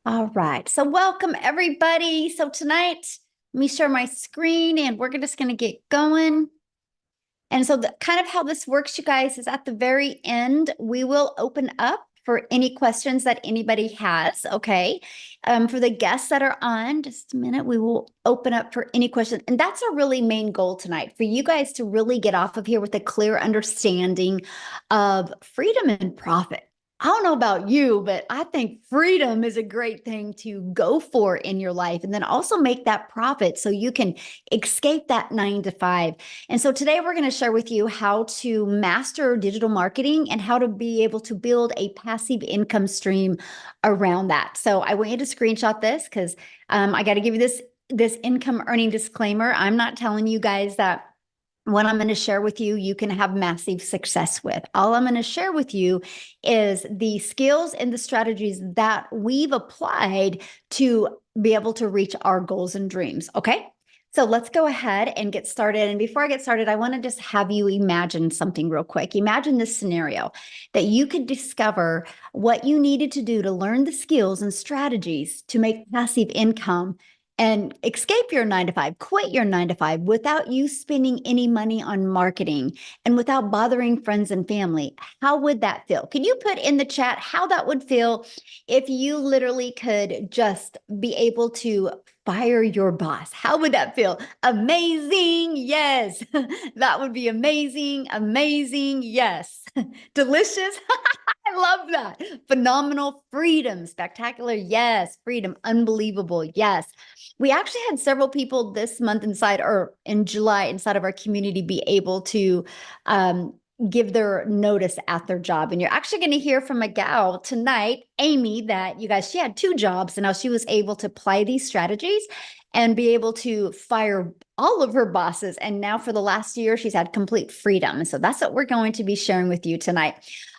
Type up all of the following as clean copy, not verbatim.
All right. So welcome everybody. So tonight, let me share my screen and we're just going to get going. And so the kind of how this works, you guys, is at the very end, we will open up for any questions that anybody has. Okay. For the guests that are on, just a minute, we will open up for any questions. And that's our really main goal tonight, for you guys to really get off of here with a clear understanding of freedom and profit. I don't know about you, but I think freedom is a great thing to go for in your life, and then also make that profit so you can escape that 9 to 5. And so today we're going to share with you how to master digital marketing and how to be able to build a passive income stream around that. So I want you to screenshot this because I got to give you this income earning disclaimer. I'm not telling you guys that what I'm going to share with you, you can have massive success with. All I'm going to share with you is the skills and the strategies that we've applied to be able to reach our goals and dreams. Okay. So let's go ahead and get started. And before I get started, I want to just have you imagine something real quick. Imagine this scenario that you could discover what you needed to do to learn the skills and strategies to make passive income and escape your 9 to 5, quit your 9 to 5 without you spending any money on marketing and without bothering friends and family. How would that feel? Can you put in the chat how that would feel if you literally could just be able to fire your boss? How would that feel? Amazing. Yes. That would be amazing. Amazing. Yes. Delicious. I love that. Phenomenal. Freedom. Spectacular. Yes. Freedom. Unbelievable. Yes. We actually had several people this month inside or in July inside of our community be able to give their notice at their job. And you're actually going to hear from a gal tonight, Amy, that you guys, she had 2 jobs and now she was able to apply these strategies and be able to fire all of her bosses. And now for the last year, she's had complete freedom. And so that's what we're going to be sharing with you tonight.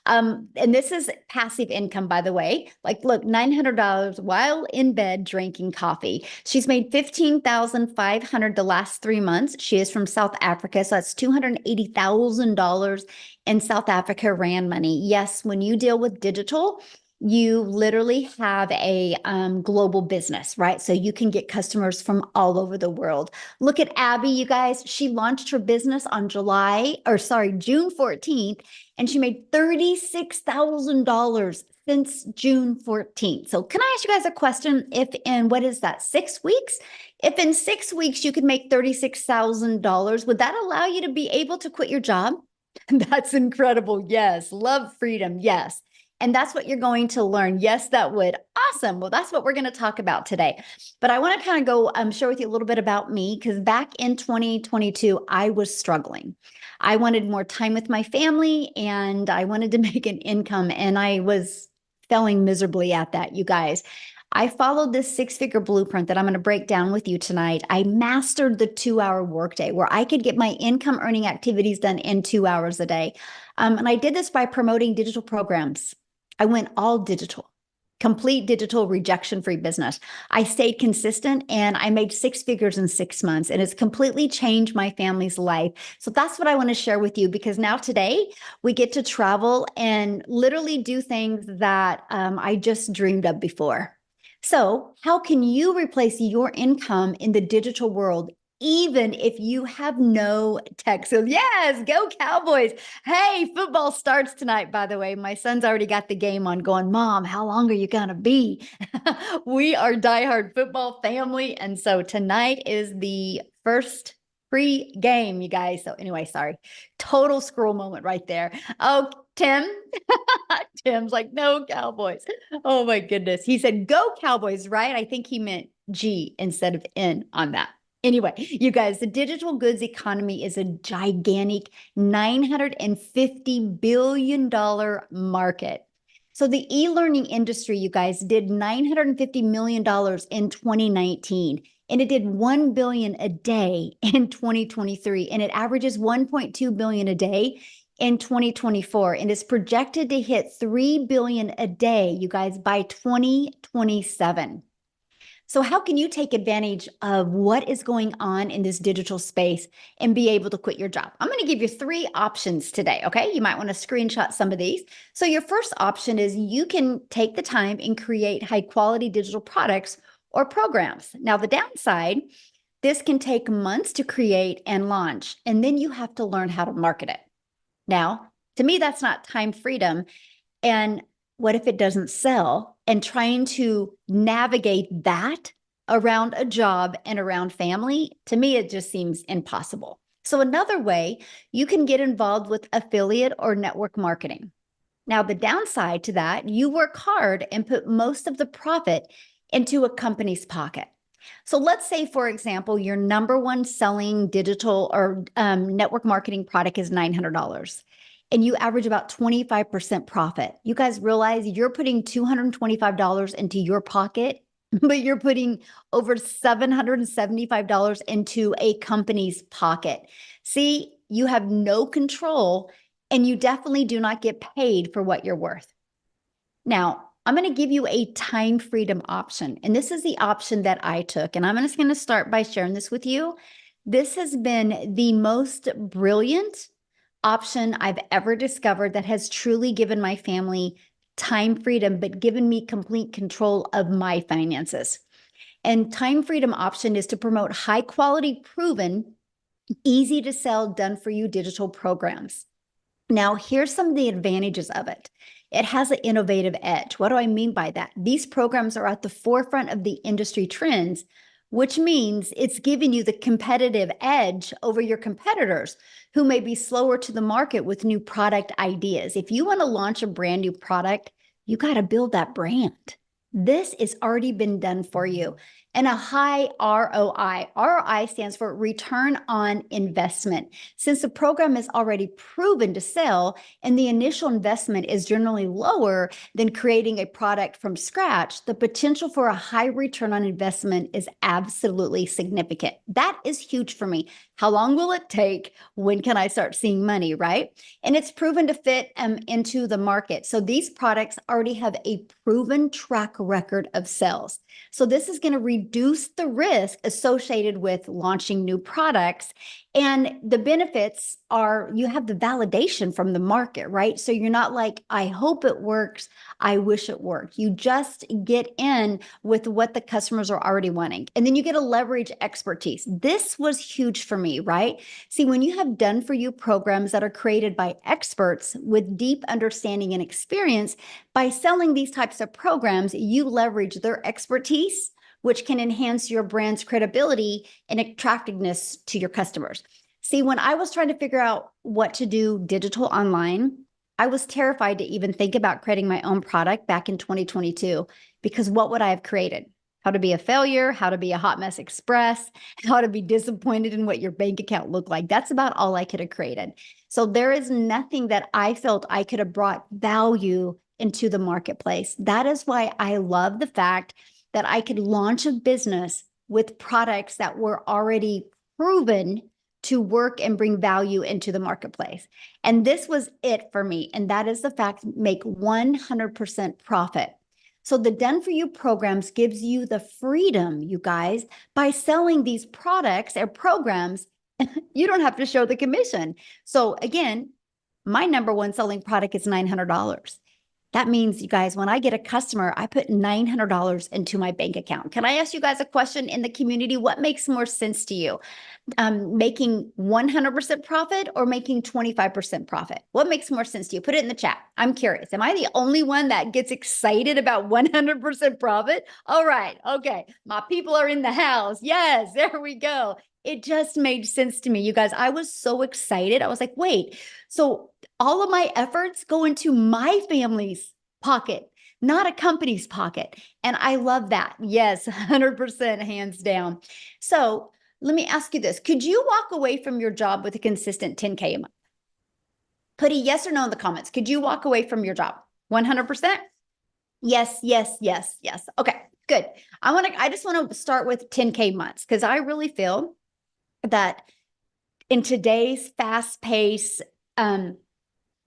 And this is passive income, by the way. Like, look, $900 while in bed drinking coffee. She's made $15,500 the last 3 months. She is from South Africa, so that's $280,000 in South Africa rand money. Yes, when you deal with digital, you literally have a global business, right? So you can get customers from all over the world. Look at Abby, you guys. She launched her business on June 14th, and she made $36,000 since June 14th. So can I ask you guys a question? If in, what is that, 6 weeks? If in 6 weeks you could make $36,000, would that allow you to be able to quit your job? That's incredible. Yes. Love freedom. Yes. And that's what you're going to learn. Yes, that would. Awesome. Well, that's what we're going to talk about today. But I want to kind of go share with you a little bit about me, because back in 2022, I was struggling. I wanted more time with my family and I wanted to make an income, and I was failing miserably at that, you guys. I followed this 6-figure blueprint that I'm going to break down with you tonight. I mastered the 2-hour workday where I could get my income earning activities done in 2 hours a day. And I did this by promoting digital programs. I went all digital, complete digital, rejection-free business. I stayed consistent and I made 6 figures in 6 months, and it's completely changed my family's life. So that's what I want to share with you, because now today we get to travel and literally do things that I just dreamed of before. So how can you replace your income in the digital world, even if you have no tech? So yes, go Cowboys. Hey, football starts tonight, by the way. My son's already got the game on going, Mom, how long are you going to be? We are diehard football family. And so tonight is the first pre-game, you guys. So anyway, sorry. Total scroll moment right there. Oh, Tim. Tim's like, no Cowboys. Oh my goodness. He said, go Cowboys, right? I think he meant G instead of N on that. Anyway, you guys, the digital goods economy is a gigantic $950 billion market. So the e-learning industry, you guys, did $950 million in 2019, and it did 1 billion a day in 2023, and it averages 1.2 billion a day in 2024, and is projected to hit 3 billion a day, you guys, by 2027. So how can you take advantage of what is going on in this digital space and be able to quit your job? I'm going to give you 3 options today, okay? You might want to screenshot some of these. So your first option is you can take the time and create high quality digital products or programs. Now the downside, this can take months to create and launch, and then you have to learn how to market it. Now, to me, that's not time freedom. And what if it doesn't sell? And trying to navigate that around a job and around family, to me, it just seems impossible. So, another way, you can get involved with affiliate or network marketing. Now, the downside to that, you work hard and put most of the profit into a company's pocket. So let's say, for example, your number one selling digital or network marketing product is $900 and you average about 25% profit. You guys realize you're putting $225 into your pocket, but you're putting over $775 into a company's pocket. See, you have no control and you definitely do not get paid for what you're worth. Now, I'm going to give you a time freedom option. And this is the option that I took. And I'm just going to start by sharing this with you. This has been the most brilliant option I've ever discovered that has truly given my family time freedom, but given me complete control of my finances. And time freedom option is to promote high quality, proven, easy to sell, done for you digital programs. Now, here's some of the advantages of it. It has an innovative edge. What do I mean by that? These programs are at the forefront of the industry trends, which means it's giving you the competitive edge over your competitors who may be slower to the market with new product ideas. If you want to launch a brand new product, you got to build that brand. This has already been done for you. And a high ROI. ROI stands for return on investment. Since the program is already proven to sell and the initial investment is generally lower than creating a product from scratch, the potential for a high return on investment is absolutely significant. That is huge for me. How long will it take? When can I start seeing money, right? And it's proven to fit into the market. So these products already have a proven track record of sales. So this is going to reduce the risk associated with launching new products. And the benefits are you have the validation from the market, right? So you're not like, I hope it works. I wish it worked. You just get in with what the customers are already wanting. And then you get to leverage expertise. This was huge for me, right? See, when you have done for you programs that are created by experts with deep understanding and experience, by selling these types of programs, you leverage their expertise, which can enhance your brand's credibility and attractiveness to your customers. See, when I was trying to figure out what to do digital online, I was terrified to even think about creating my own product back in 2022, because what would I have created? How to be a failure, how to be a hot mess express, how to be disappointed in what your bank account looked like. That's about all I could have created. So there is nothing that I felt I could have brought value into the marketplace. That is why I love the fact that I could launch a business with products that were already proven to work and bring value into the marketplace. And this was it for me. And that is the fact, make 100% profit. So the Done For You programs gives you the freedom, you guys, by selling these products or programs, you don't have to show the commission. So again, my number one selling product is $900. That means, you guys, when I get a customer, I put $900 into my bank account. Can I ask you guys a question in the community? What makes more sense to you? Making 100% profit or making 25% profit? What makes more sense to you? Put it in the chat. I'm curious. Am I the only one that gets excited about 100% profit? All right. Okay. My people are in the house. Yes, there we go. It just made sense to me. You guys, I was so excited. I was like, wait, so all of my efforts go into my family's pocket, not a company's pocket. And I love that. Yes, 100% hands down. So let me ask you this. Could you walk away from your job with a consistent 10K a month? Put a yes or no in the comments. Could you walk away from your job? 100%? Yes, yes, yes, yes. Okay, good. I just want to start with 10K months because I really feel that in today's fast-paced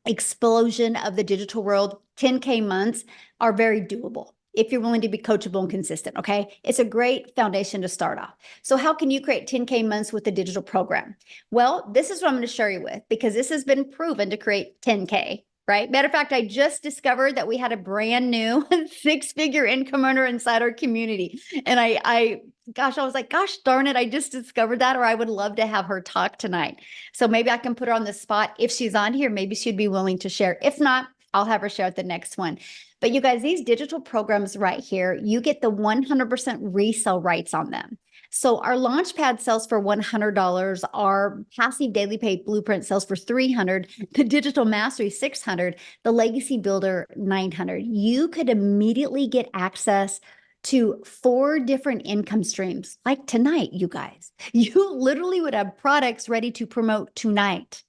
explosion of the digital world, 10K months are very doable. if you're willing to be coachable and consistent, okay? It's a great foundation to start off. So how can you create 10K months with a digital program? Well, this is what I'm going to share you with, because this has been proven to create 10K, right? Matter of fact, I just discovered that we had a brand new 6-figure income earner inside our community. And I was like, gosh darn it, I just discovered that, or I would love to have her talk tonight. So maybe I can put her on the spot. If she's on here, maybe she'd be willing to share. If not, I'll have her share at the next one. But you guys, these digital programs right here, you get the 100% resale rights on them. So our Launchpad sells for $100. Our passive daily pay blueprint sells for $300. The digital mastery $600. The legacy builder $900. You could immediately get access to 4 different income streams. Like tonight, you guys, you literally would have products ready to promote tonight.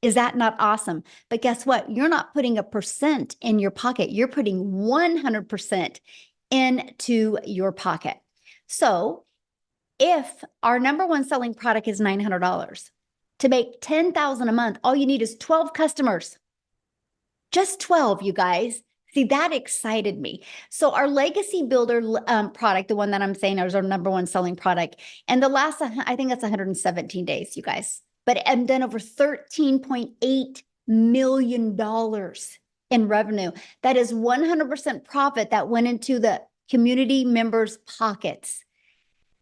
Is that not awesome? But guess what? You're not putting a percent in your pocket. You're putting 100% into your pocket. So if our number one selling product is $900, to make $10,000 a month, all you need is 12 customers. Just 12, you guys. See, that excited me. So our legacy builder product, the one that I'm saying is our number one selling product, and the last, I think that's 117 days, you guys. But I've done over $13.8 million in revenue. That is 100% profit that went into the community members' pockets.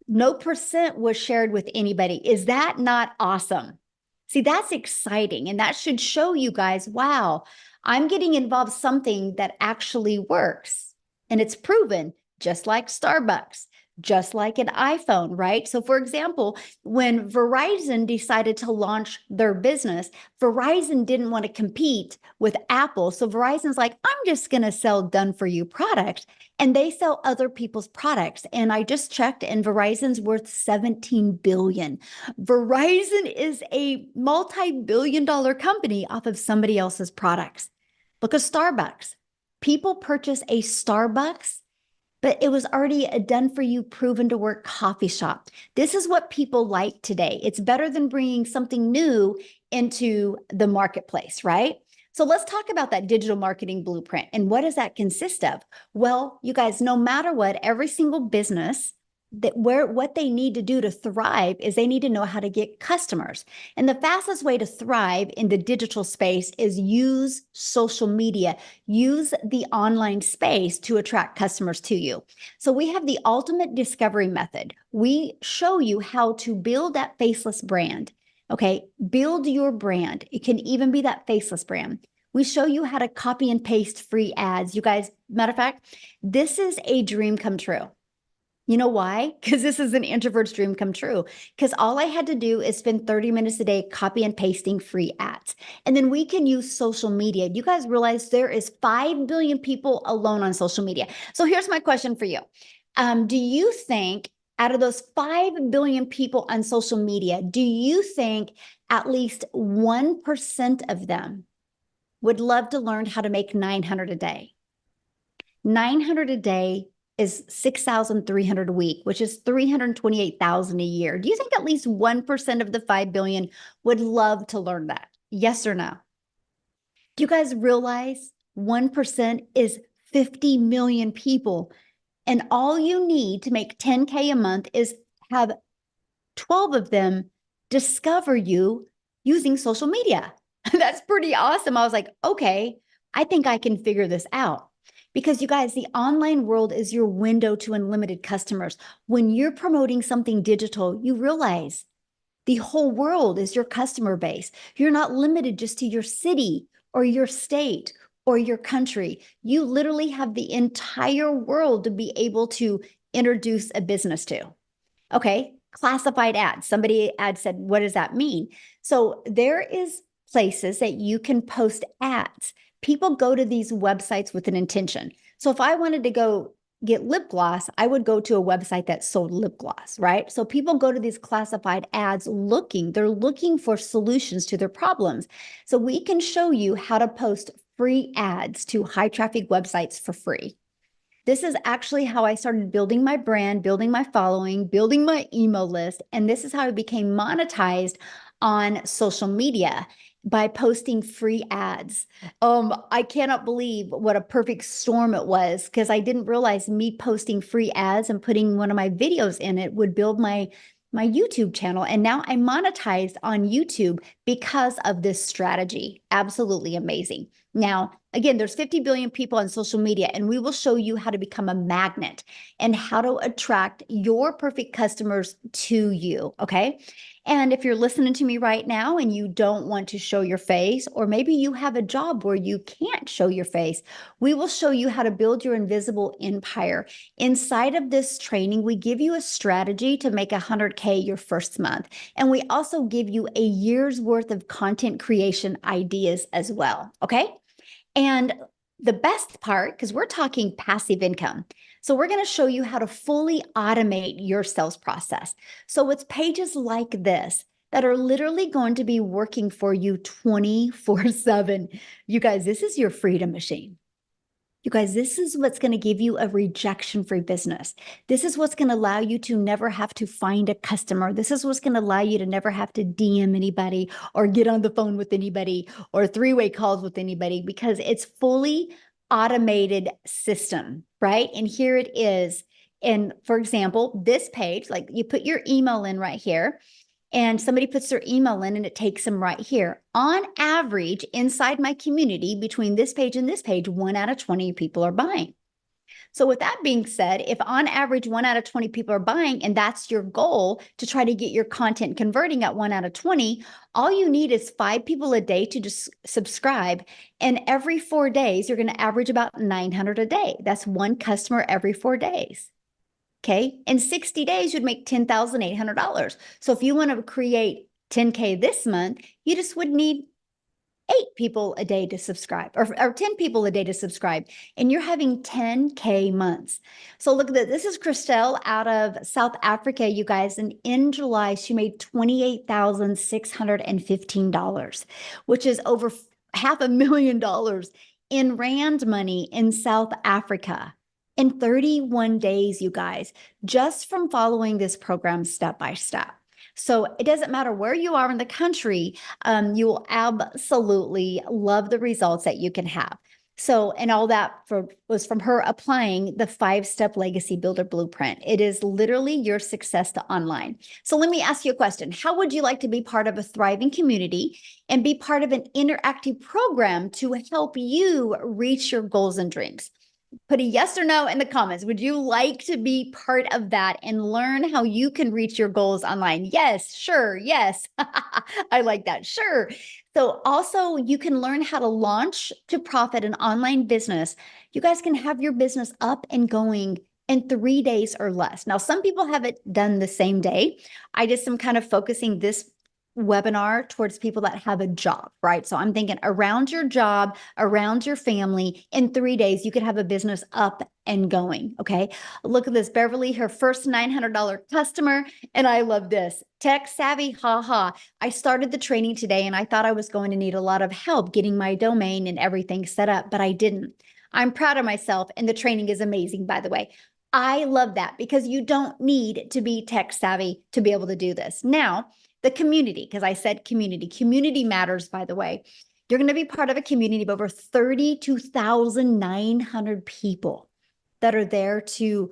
No percent was shared with anybody. Is that not awesome? See, that's exciting. And that should show you guys, wow, I'm getting involved in something that actually works. And it's proven, just like Starbucks, just like an iPhone, right? So for example, when Verizon decided to launch their business, Verizon didn't want to compete with Apple. So Verizon's like, I'm just going to sell done for you products. And they sell other people's products. And I just checked, and Verizon's worth 17 billion. Verizon is a multi-billion-dollar company off of somebody else's products. Look at Starbucks. People purchase a Starbucks, but it was already a done-for-you, proven-to-work coffee shop. This is what people like today. It's better than bringing something new into the marketplace, right? So let's talk about that digital marketing blueprint. And what does that consist of? Well, you guys, no matter what, every single business, what they need to do to thrive is they need to know how to get customers. And the fastest way to thrive in the digital space is use social media, use the online space to attract customers to you. So we have the ultimate discovery method. We show you how to build that faceless brand. Okay, build your brand. It can even be that faceless brand. We show you how to copy and paste free ads. You guys, matter of fact, this is a dream come true. You know why? Because this is an introvert's dream come true. Because all I had to do is spend 30 minutes a day copy and pasting free ads. And then we can use social media. You guys realize there is 5 billion people alone on social media. So here's my question for you. Do you think out of those 5 billion people on social media, do you think at least 1% of them would love to learn how to make 900 a day? 900 a day is 6,300 a week, which is 328,000 a year. Do you think at least 1% of the 5 billion would love to learn that? Yes or no? Do you guys realize 1% is 50 million people? And all you need to make 10K a month is have 12 of them discover you using social media. That's pretty awesome. I was like, okay, I think I can figure this out. Because you guys, the online world is your window to unlimited customers. When you're promoting something digital, you realize the whole world is your customer base. You're not limited just to your city or your state or your country. You literally have the entire world to be able to introduce a business to. Okay, classified ads. Somebody said, what does that mean? So there is places that you can post ads. People go to these websites with an intention. So if I wanted to go get lip gloss, I would go to a website that sold lip gloss, right? So people go to these classified ads they're looking for solutions to their problems. So we can show you how to post free ads to high traffic websites for free. This is actually how I started building my brand, building my following, building my email list. And this is how I became monetized on social media. by posting free ads. I cannot believe what a perfect storm it was, because I didn't realize me posting free ads and putting one of my videos in it would build my YouTube channel. And now I'm monetized on YouTube because of this strategy. Absolutely amazing. Now, again, there's 50 billion people on social media, and we will show you how to become a magnet and how to attract your perfect customers to you. Okay. And if you're listening to me right now and you don't want to show your face, or maybe you have a job where you can't show your face, we will show you how to build your invisible empire. Inside of this training, we give you a strategy to make 100K your first month. And we also give you a year's worth of content creation ideas as well. Okay. And the best part, because we're talking passive income. So we're going to show you how to fully automate your sales process. So it's pages like this that are literally going to be working for you 24/7. You guys, this is your freedom machine. You guys, this is what's going to give you a rejection-free business. This is what's going to allow you to never have to find a customer. This is what's going to allow you to never have to DM anybody or get on the phone with anybody or three-way calls with anybody, because it's fully automated system, right? And here it is. And for example, this page, like you put your email in right here, and somebody puts their email in and it takes them right here. On average, inside my community, between this page and this page, 1 out of 20 people are buying. So with that being said, if on average 1 out of 20 people are buying, and that's your goal to try to get your content converting at 1 out of 20, all you need is 5 people a day to just subscribe. And every 4 days, you're going to average about 900 a day. That's one customer every 4 days. Okay. In 60 days, you'd make $10,800. So if you want to create 10K this month, you just would need 8 people a day to subscribe, or 10 people a day to subscribe. And you're having 10K months. So look at that. This is Christelle out of South Africa, you guys. And in July, she made $28,615, which is over $500,000 in Rand money in South Africa. In 31 days, you guys, just from following this program step by step. So it doesn't matter where you are in the country, you will absolutely love the results that you can have. So, and all that was from her applying the 5-step legacy builder blueprint. It is literally your success to online. So let me ask you a question. How would you like to be part of a thriving community and be part of an interactive program to help you reach your goals and dreams? Put a yes or no in the comments. Would you like to be part of that and learn how you can reach your goals online? Yes, sure, yes. I like that, sure. So also you can learn how to launch to profit an online business. You guys can have your business up and going in 3 days or less. Now, some people have it done the same day. I just am kind of focusing this webinar towards people that have a job, right? So I'm thinking around your job, around your family, in 3 days, you could have a business up and going. Okay. Look at this. Beverly, her first $900 customer. And I love this. Tech savvy, haha. I started the training today and I thought I was going to need a lot of help getting my domain and everything set up, but I didn't. I'm proud of myself. And the training is amazing, by the way. I love that because you don't need to be tech savvy to be able to do this. Now, the community, because I said community matters, by the way. You're going to be part of a community of over 32,900 people that are there to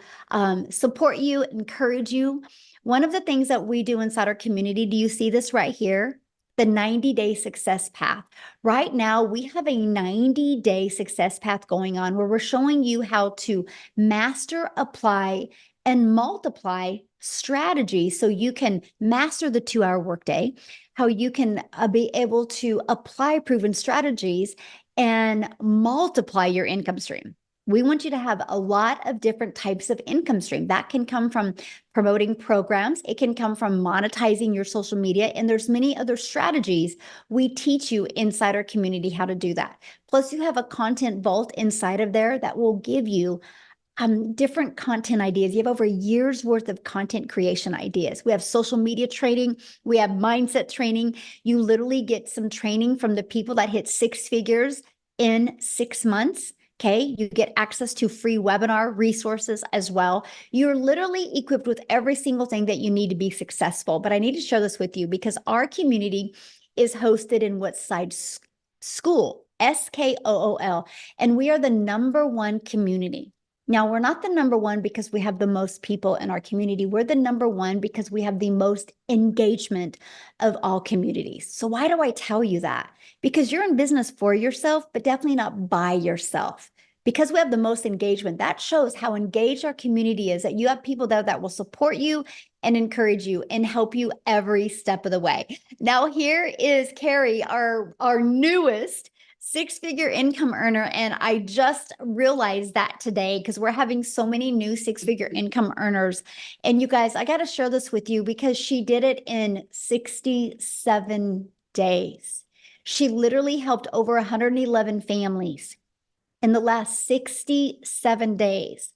support you, encourage you. One of the things that we do inside our community, do you see this right here? The 90-day success path. Right now, we have a 90-day success path going on where we're showing you how to master, apply, and multiply strategies so you can master the 2-hour workday, how you can be able to apply proven strategies and multiply your income stream. We want you to have a lot of different types of income stream. That can come from promoting programs. It can come from monetizing your social media. And there's many other strategies we teach you inside our community how to do that. Plus, you have a content vault inside of there that will give you different content ideas. You have over a year's worth of content creation ideas. We have social media training. We have mindset training. You literally get some training from the people that hit 6 figures in 6 months. Okay. You get access to free webinar resources as well. You're literally equipped with every single thing that you need to be successful. But I need to share this with you because our community is hosted in Woodside School, SKOOL, and we are the #1 community. Now, we're not the #1 because we have the most people in our community. We're the #1 because we have the most engagement of all communities. So why do I tell you that? Because you're in business for yourself, but definitely not by yourself. Because we have the most engagement, that shows how engaged our community is, that you have people that will support you and encourage you and help you every step of the way. Now, here is Carrie, our newest six-figure income earner. And I just realized that today because we're having so many new six-figure income earners. And you guys, I got to share this with you because she did it in 67 days. She literally helped over 111 families in the last 67 days,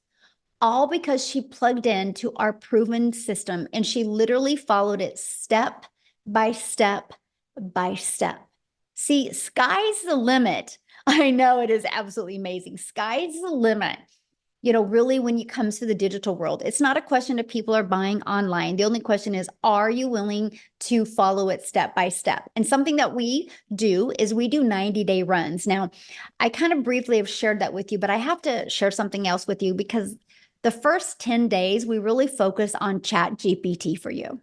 all because she plugged into our proven system and she literally followed it step by step by step. See, sky's the limit. I know it is absolutely amazing. Sky's the limit. You know, really, when it comes to the digital world, it's not a question of people are buying online. The only question is, are you willing to follow it step by step? And something that we do is we do 90-day runs. Now, I kind of briefly have shared that with you, but I have to share something else with you because the first 10 days, we really focus on Chat GPT for you.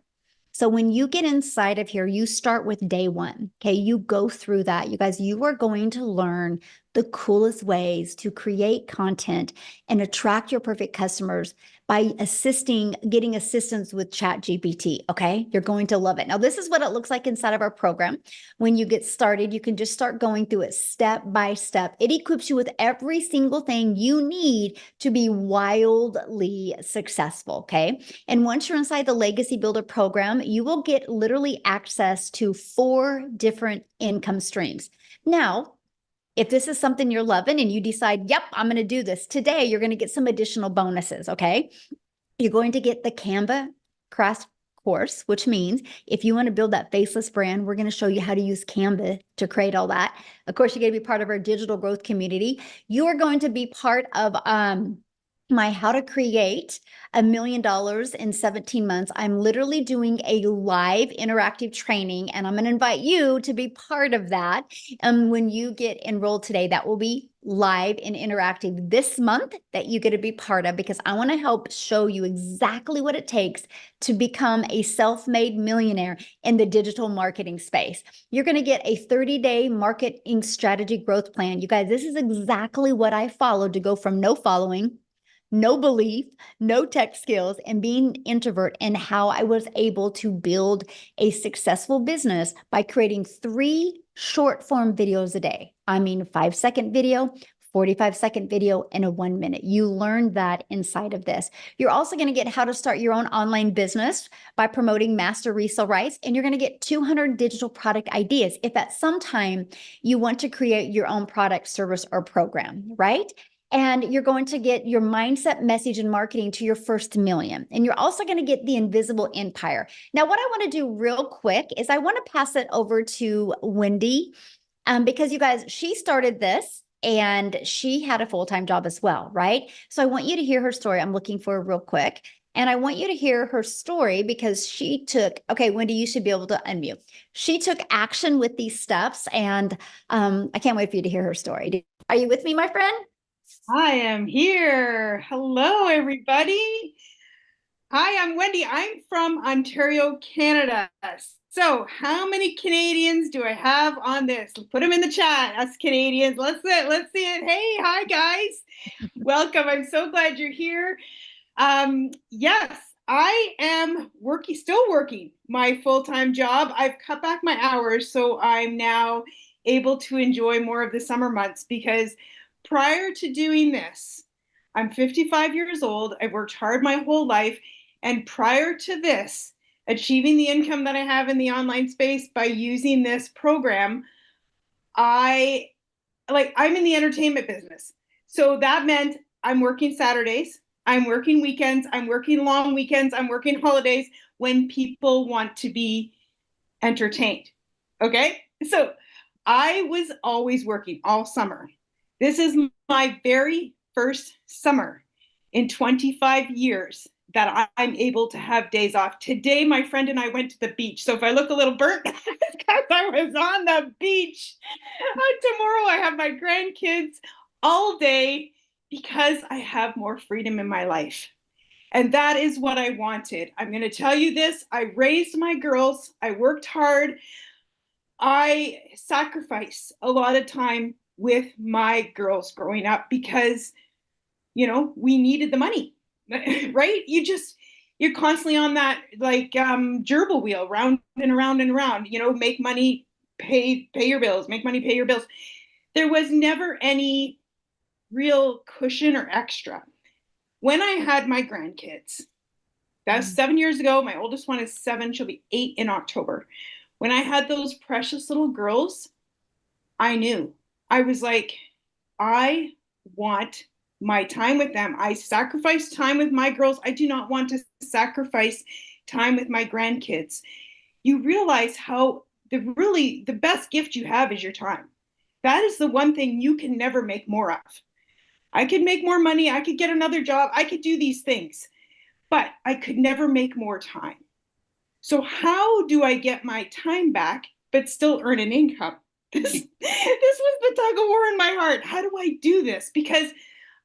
So when you get inside of here, you start with day 1. Okay. You go through that. You guys, you are going to learn the coolest ways to create content and attract your perfect customers by getting assistance with Chat GPT. Okay. You're going to love it. Now, this is what it looks like inside of our program. When you get started, you can just start going through it step by step. It equips you with every single thing you need to be wildly successful. Okay. And once you're inside the Legacy Builder program, you will get literally access to 4 different income streams. Now, if this is something you're loving and you decide, yep, I'm going to do this today, you're going to get some additional bonuses. Okay. You're going to get the Canva crash course, which means if you want to build that faceless brand, we're going to show you how to use Canva to create all that. Of course, you're going to be part of our digital growth community. You are going to be part of, my how to create $1 million in 17 months. I'm literally doing a live interactive training and I'm going to invite you to be part of that. When you get enrolled today, that will be live and interactive this month that you get to be part of because I want to help show you exactly what it takes to become a self-made millionaire in the digital marketing space. You're going to get a 30-day marketing strategy growth plan. You guys, this is exactly what I followed to go from no following, no belief, no tech skills, and being an introvert, and how I was able to build a successful business by creating 3 short form videos a day. I mean, 5-second video, 45-second video, and a 1-minute. You learn that inside of this. You're also going to get how to start your own online business by promoting master resale rights, and you're going to get 200 digital product ideas if at some time you want to create your own product, service, or program, right? And you're going to get your mindset, message, and marketing to your first million. And you're also going to get the invisible empire. Now, what I want to do real quick is I want to pass it over to Wendy because you guys, she started this and she had a full-time job as well, right? So I want you to hear her story. I'm looking for her real quick. And I want you to hear her story because she took, okay, Wendy, you should be able to unmute. She took action with these steps and I can't wait for you to hear her story. Are you with me, my friend? I am here. Hello, everybody. Hi, I'm Wendy. I'm from Ontario, Canada. So how many Canadians do I have on this? Put them in the chat, us Canadians. Let's see it. Hey, hi, guys. Welcome. I'm so glad you're here. Yes, I am still working my full-time job. I've cut back my hours, so I'm now able to enjoy more of the summer months because prior to doing this, I'm 55 years old. I've worked hard my whole life. And prior to this, achieving the income that I have in the online space by using this program, I'm in the entertainment business. So that meant I'm working Saturdays, I'm working weekends, I'm working long weekends, I'm working holidays when people want to be entertained. Okay? So I was always working all summer. This is my very first summer in 25 years that I'm able to have days off. Today, my friend and I went to the beach. So if I look a little burnt, it's because I was on the beach. Tomorrow, I have my grandkids all day because I have more freedom in my life. And that is what I wanted. I'm going to tell you this. I raised my girls. I worked hard. I sacrificed a lot of time with my girls growing up because, we needed the money, right? You're constantly on that like gerbil wheel, round and around and around, make money, pay your bills, make money, pay your bills. There was never any real cushion or extra. When I had my grandkids, that was 7 years ago. My oldest one is 7. She'll be 8 in October. When I had those precious little girls, I knew. I was like, I want my time with them. I sacrificed time with my girls. I do not want to sacrifice time with my grandkids. You realize how the best gift you have is your time. That is the one thing you can never make more of. I could make more money. I could get another job. I could do these things, but I could never make more time. So how do I get my time back, but still earn an income? This was the tug of war in my heart. How do I do this? Because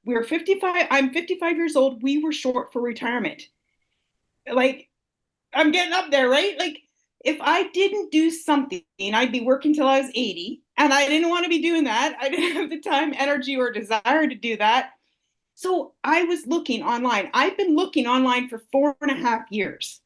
we're 55. I'm 55 years old. We were short for retirement. Like, I'm getting up there, right? Like, if I didn't do something, I'd be working till I was 80. And I didn't want to be doing that. I didn't have the time, energy, or desire to do that. So I was looking online. I've been looking online for 4.5 years.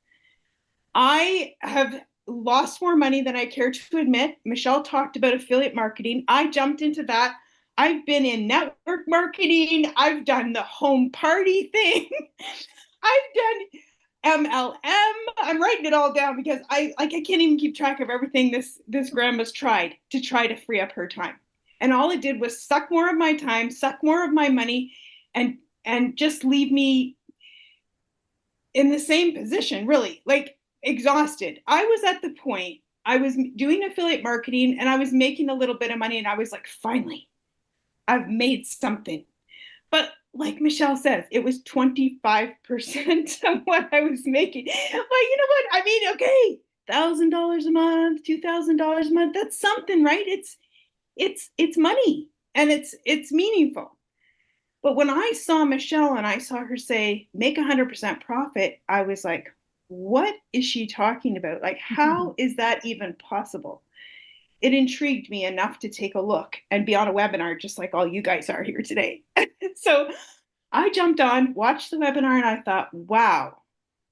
I have lost more money than I care to admit. Michelle talked about affiliate marketing. I jumped into that. I've been in network marketing. I've done the home party thing. I've done MLM. I'm writing it all down because I can't even keep track of everything this grandma's tried to free up her time. And all it did was suck more of my time, suck more of my money, and just leave me in the same position, really, like exhausted. I was at the point, I was doing affiliate marketing and I was making a little bit of money and I was like, finally, I've made something. But like Michelle says, it was 25% of what I was making. But you know what? I mean, okay, $1,000 a month, $2,000 a month, that's something, right? It's money and it's meaningful. But when I saw Michelle and I saw her say, make 100% profit, I was like, what is she talking about? Like, how is that even possible? It intrigued me enough to take a look and be on a webinar, just like all you guys are here today. So I jumped on, watched the webinar, and I thought, wow,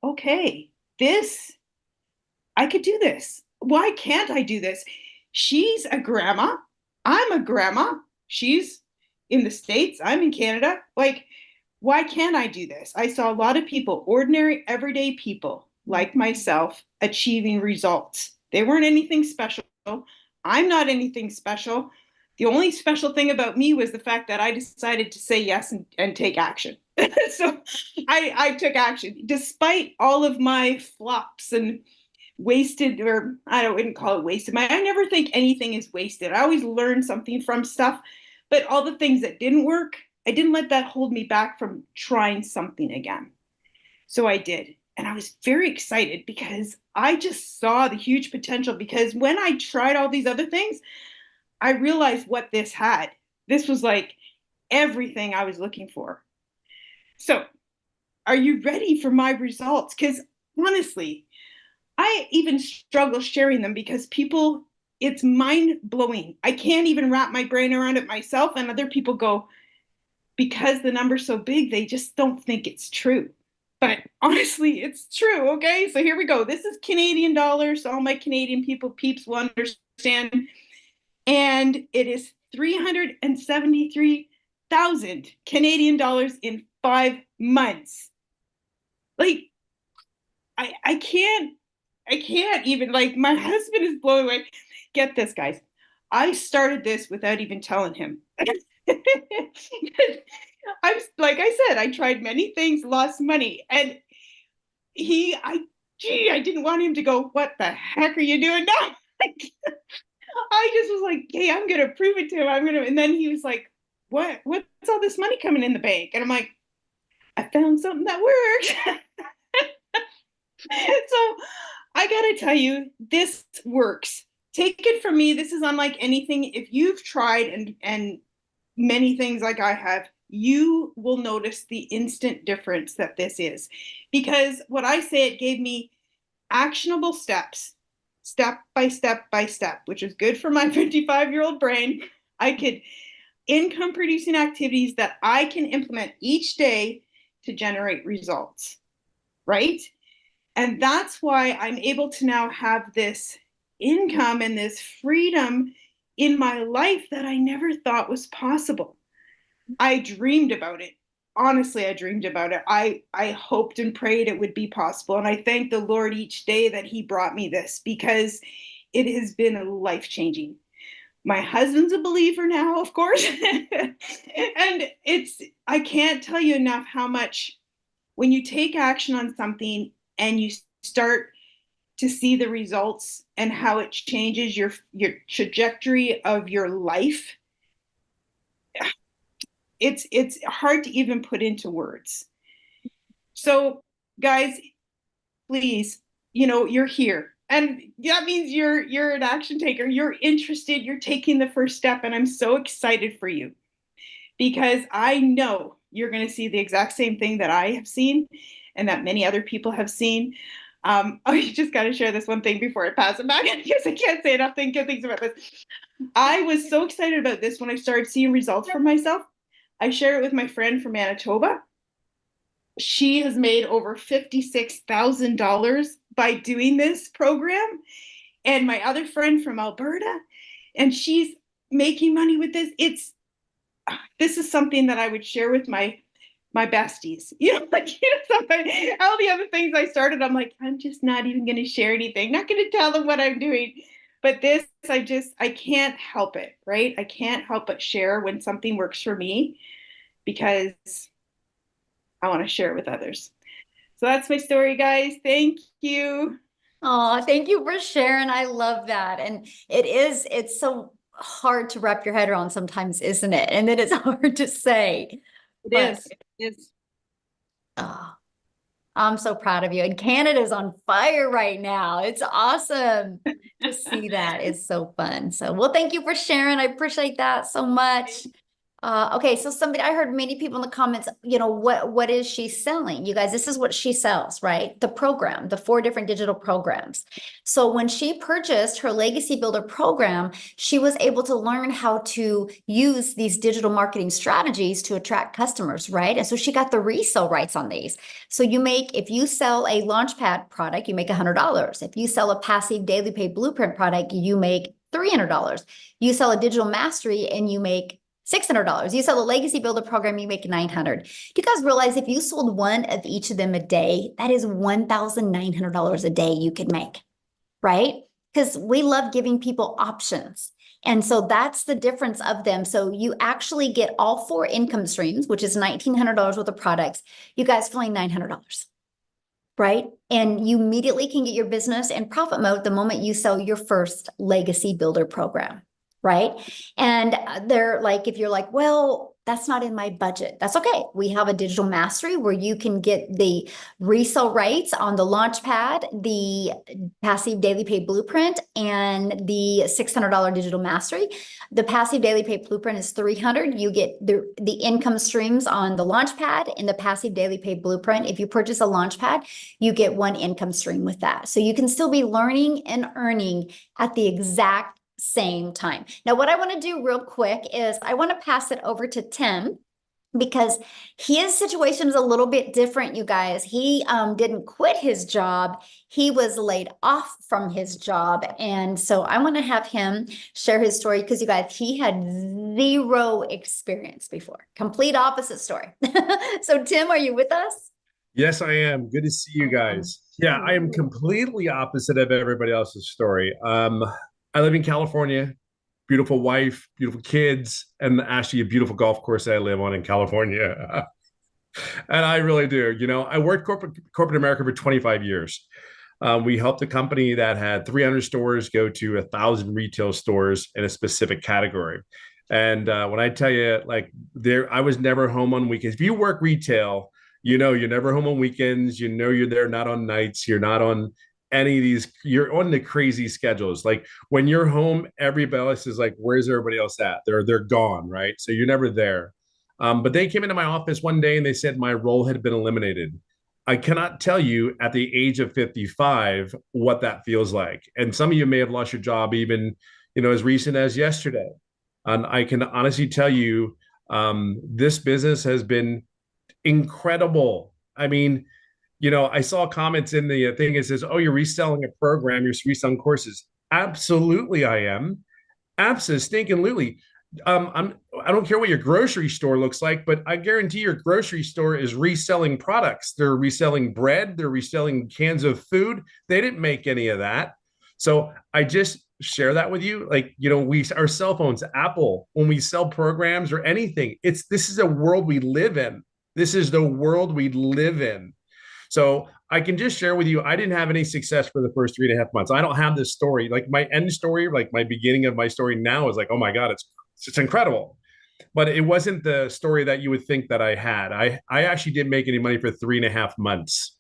okay, I could do this. Why can't I do this? She's a grandma. I'm a grandma. She's in the States. I'm in Canada. Like, why can't I do this? I saw a lot of people, ordinary, everyday people like myself, achieving results. They weren't anything special. I'm not anything special. The only special thing about me was the fact that I decided to say yes and take action. So I took action despite all of my flops and wasted, or wouldn't call it wasted. I never think anything is wasted. I always learn something from stuff, but all the things that didn't work, I didn't let that hold me back from trying something again. So I did. And I was very excited because I just saw the huge potential, because when I tried all these other things, I realized what this had. This was like everything I was looking for. So are you ready for my results? Because honestly, I even struggle sharing them because it's mind blowing. I can't even wrap my brain around it myself. And other people go, because the number's so big, they just don't think it's true. But honestly, it's true. Okay. So here we go. This is Canadian dollars. So all my Canadian peeps will understand. And it is 373,000 Canadian dollars in 5 months. Like, I can't even, like, my husband is blown away. Get this, guys. I started this without even telling him. Like I said, I tried many things, lost money. And I didn't want him to go, what the heck are you doing now? I just was like, hey, I'm going to prove it to him. And then he was like, what's all this money coming in the bank? And I'm like, I found something that works. So I gotta tell you, this works. Take it from me. This is unlike anything. If you've tried and many things like I have, you will notice the instant difference that this is. Because what I say, it gave me actionable steps, step by step by step, which is good for my 55-year-old brain. I could income producing activities that I can implement each day to generate results, right? And that's why I'm able to now have this income and this freedom in my life that I never thought was possible. I dreamed about it. Honestly, I dreamed about it. I hoped and prayed it would be possible. And I thank the Lord each day that He brought me this, because it has been life changing. My husband's a believer now, of course. And I can't tell you enough how much, when you take action on something and you start to see the results and how it changes your trajectory of your life, it's hard to even put into words. So guys, please, you're here, and that means you're an action taker, you're interested, you're taking the first step, and I'm so excited for you, because I know you're going to see the exact same thing that I have seen and that many other people have seen. I just got to share this one thing before I pass it back, because I can't say enough good things about this. I was so excited about this when I started seeing results for myself. I shared it with my friend from Manitoba. She has made over $56,000 by doing this program. And my other friend from Alberta, and she's making money with this. This is something that I would share with my besties. All the other things I started, I'm like, I'm just not even going to share anything. Not going to tell them what I'm doing. But this, I can't help it, right? I can't help but share when something works for me, because I want to share it with others. So that's my story, guys. Thank you. Oh, thank you for sharing. I love that. And it's so hard to wrap your head around sometimes, isn't it? And then it's hard to say. It But is. It is. oh, I'm so proud of you. And Canada's on fire right now. It's awesome to see that. It's so fun. So, well, thank you for sharing. I appreciate that so much. Okay, so somebody, I heard many people in the comments, what is she selling? You guys, this is what she sells, right? The program, the 4 different digital programs. So when she purchased her Legacy Builder program, she was able to learn how to use these digital marketing strategies to attract customers, right? And so she got the resale rights on these. So if you sell a Launchpad product, you make $100. If you sell a passive daily pay blueprint product, you make $300. You sell a digital mastery and you make $600. You sell a Legacy Builder program, you make $900. Do you guys realize if you sold one of each of them a day, that is $1,900 a day you could make, right? Because we love giving people options. And so that's the difference of them. So you actually get all 4 income streams, which is $1,900 worth of products. You guys for only $900, right? And you immediately can get your business in profit mode the moment you sell your first Legacy Builder program. Right. And they're like, if you're like, well, that's not in my budget, that's okay. We have a digital mastery where you can get the resale rights on the Launchpad, the passive daily pay blueprint, and the $600 digital mastery. The passive daily pay blueprint is $300. You get the income streams on the Launchpad and the passive daily pay blueprint. If you purchase a Launchpad, you get 1 income stream with that. So you can still be learning and earning at the exact same time. Now, what I want to do real quick is I want to pass it over to Tim, because his situation is a little bit different, you guys. He didn't quit his job. He was laid off from his job. And so I want to have him share his story, because you guys, he had 0 experience before. Complete opposite story. So Tim, are you with us? Yes, I am. Good to see you guys. Yeah, I am completely opposite of everybody else's story. I live in California, beautiful wife, beautiful kids, and actually a beautiful golf course that I live on in California. And I really do. I worked corporate America for 25 years. We helped a company that had 300 stores go to 1,000 retail stores in a specific category. And when I tell you, I was never home on weekends. If you work retail, You know, you're never home on weekends. You know, you're there not on nights. You're not on any of these. You're on the crazy schedules. Like when you're home, everybody else is like, "Where's everybody else at?" They're gone, right? So you're never there. But they came into my office one day and they said my role had been eliminated. I cannot tell you at the age of 55 what that feels like. And some of you may have lost your job even, as recent as yesterday. And I can honestly tell you, this business has been incredible. I mean, I saw comments in the thing. It says, "Oh, you're reselling a program. You're reselling courses." Absolutely, I am. Absolutely. I don't care what your grocery store looks like, but I guarantee your grocery store is reselling products. They're reselling bread. They're reselling cans of food. They didn't make any of that. So I just share that with you. Like, our cell phones, Apple, when we sell programs or anything, this is a world we live in. This is the world we live in. So I can just share with you, I didn't have any success for the first 3.5 months. I don't have this story. Like my end story, like my beginning of my story now is like, oh my God, it's incredible. But it wasn't the story that you would think that I had. I actually didn't make any money for 3.5 months.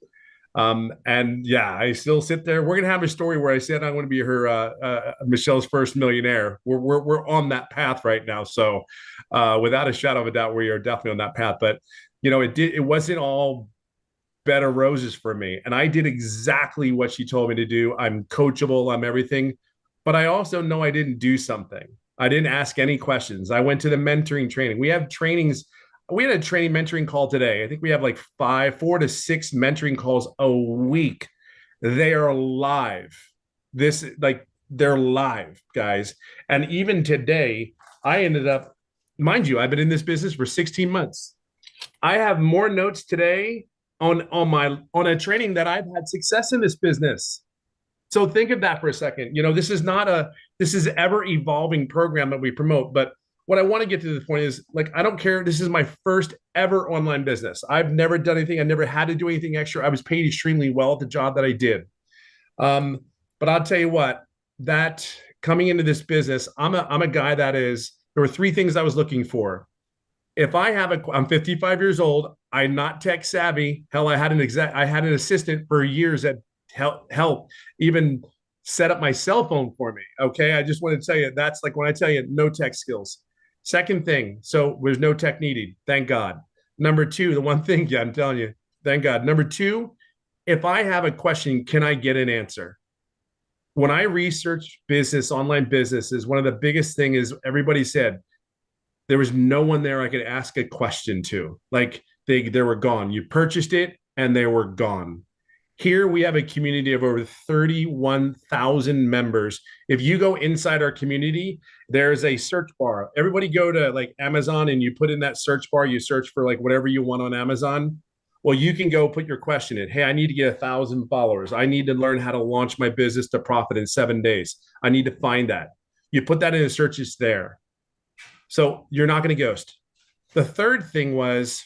And yeah, I still sit there. We're gonna have a story where I said I'm going to be her Michelle's first millionaire. We're on that path right now. So without a shadow of a doubt, we are definitely on that path. But it wasn't all bed of roses for me. And I did exactly what she told me to do. I'm coachable, I'm everything. But I also know I didn't do something. I didn't ask any questions. I went to the mentoring training. We have trainings. We had a training mentoring call today. I think we have like 4 to 6 mentoring calls a week. They are live. They're live, guys. And even today, I ended up, mind you, I've been in this business for 16 months. I have more notes today on a training that I've had success in this business. So think of that for a second. This is ever evolving program that we promote. But what I want to get to the point is, like, I don't care. This is my first ever online business. I've never done anything. I never had to do anything extra. I was paid extremely well at the job that I did. But I'll tell you what, that coming into this business, I'm a guy there were 3 things I was looking for. If I'm 55 years old, I'm not tech savvy. Hell, I had an assistant for years that help even set up my cell phone for me. Okay. I just want to tell you, that's like when I tell you no tech skills. Second thing, so there's no tech needed. Thank God. Number 2, the one thing, yeah, I'm telling you, thank God. Number 2, if I have a question, can I get an answer? When I research online businesses, one of the biggest thing is everybody said, there was no one there I could ask a question to. Like they were gone. You purchased it and they were gone. Here we have a community of over 31,000 members. If you go inside our community, there's a search bar. Everybody go to like Amazon and you put in that search bar, you search for like whatever you want on Amazon. Well, you can go put your question in. Hey, I need to get 1,000 followers. I need to learn how to launch my business to profit in 7 days. I need to find that. You put that in the search, it's there. So you're not going to ghost. The third thing was,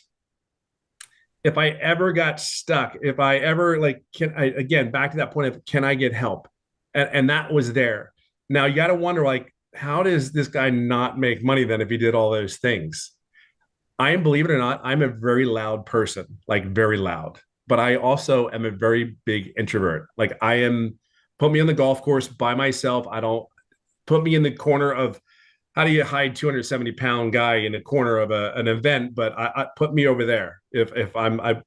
if I ever got stuck, if I ever again, back to that point of, can I get help? And that was there. Now you got to wonder, like, how does this guy not make money then if he did all those things? Believe it or not, I'm a very loud person, like very loud, but I also am a very big introvert. Like put me on the golf course by myself. I don't put me in the corner of, how do you hide 270-pound guy in a corner of an event? But I put me over there. If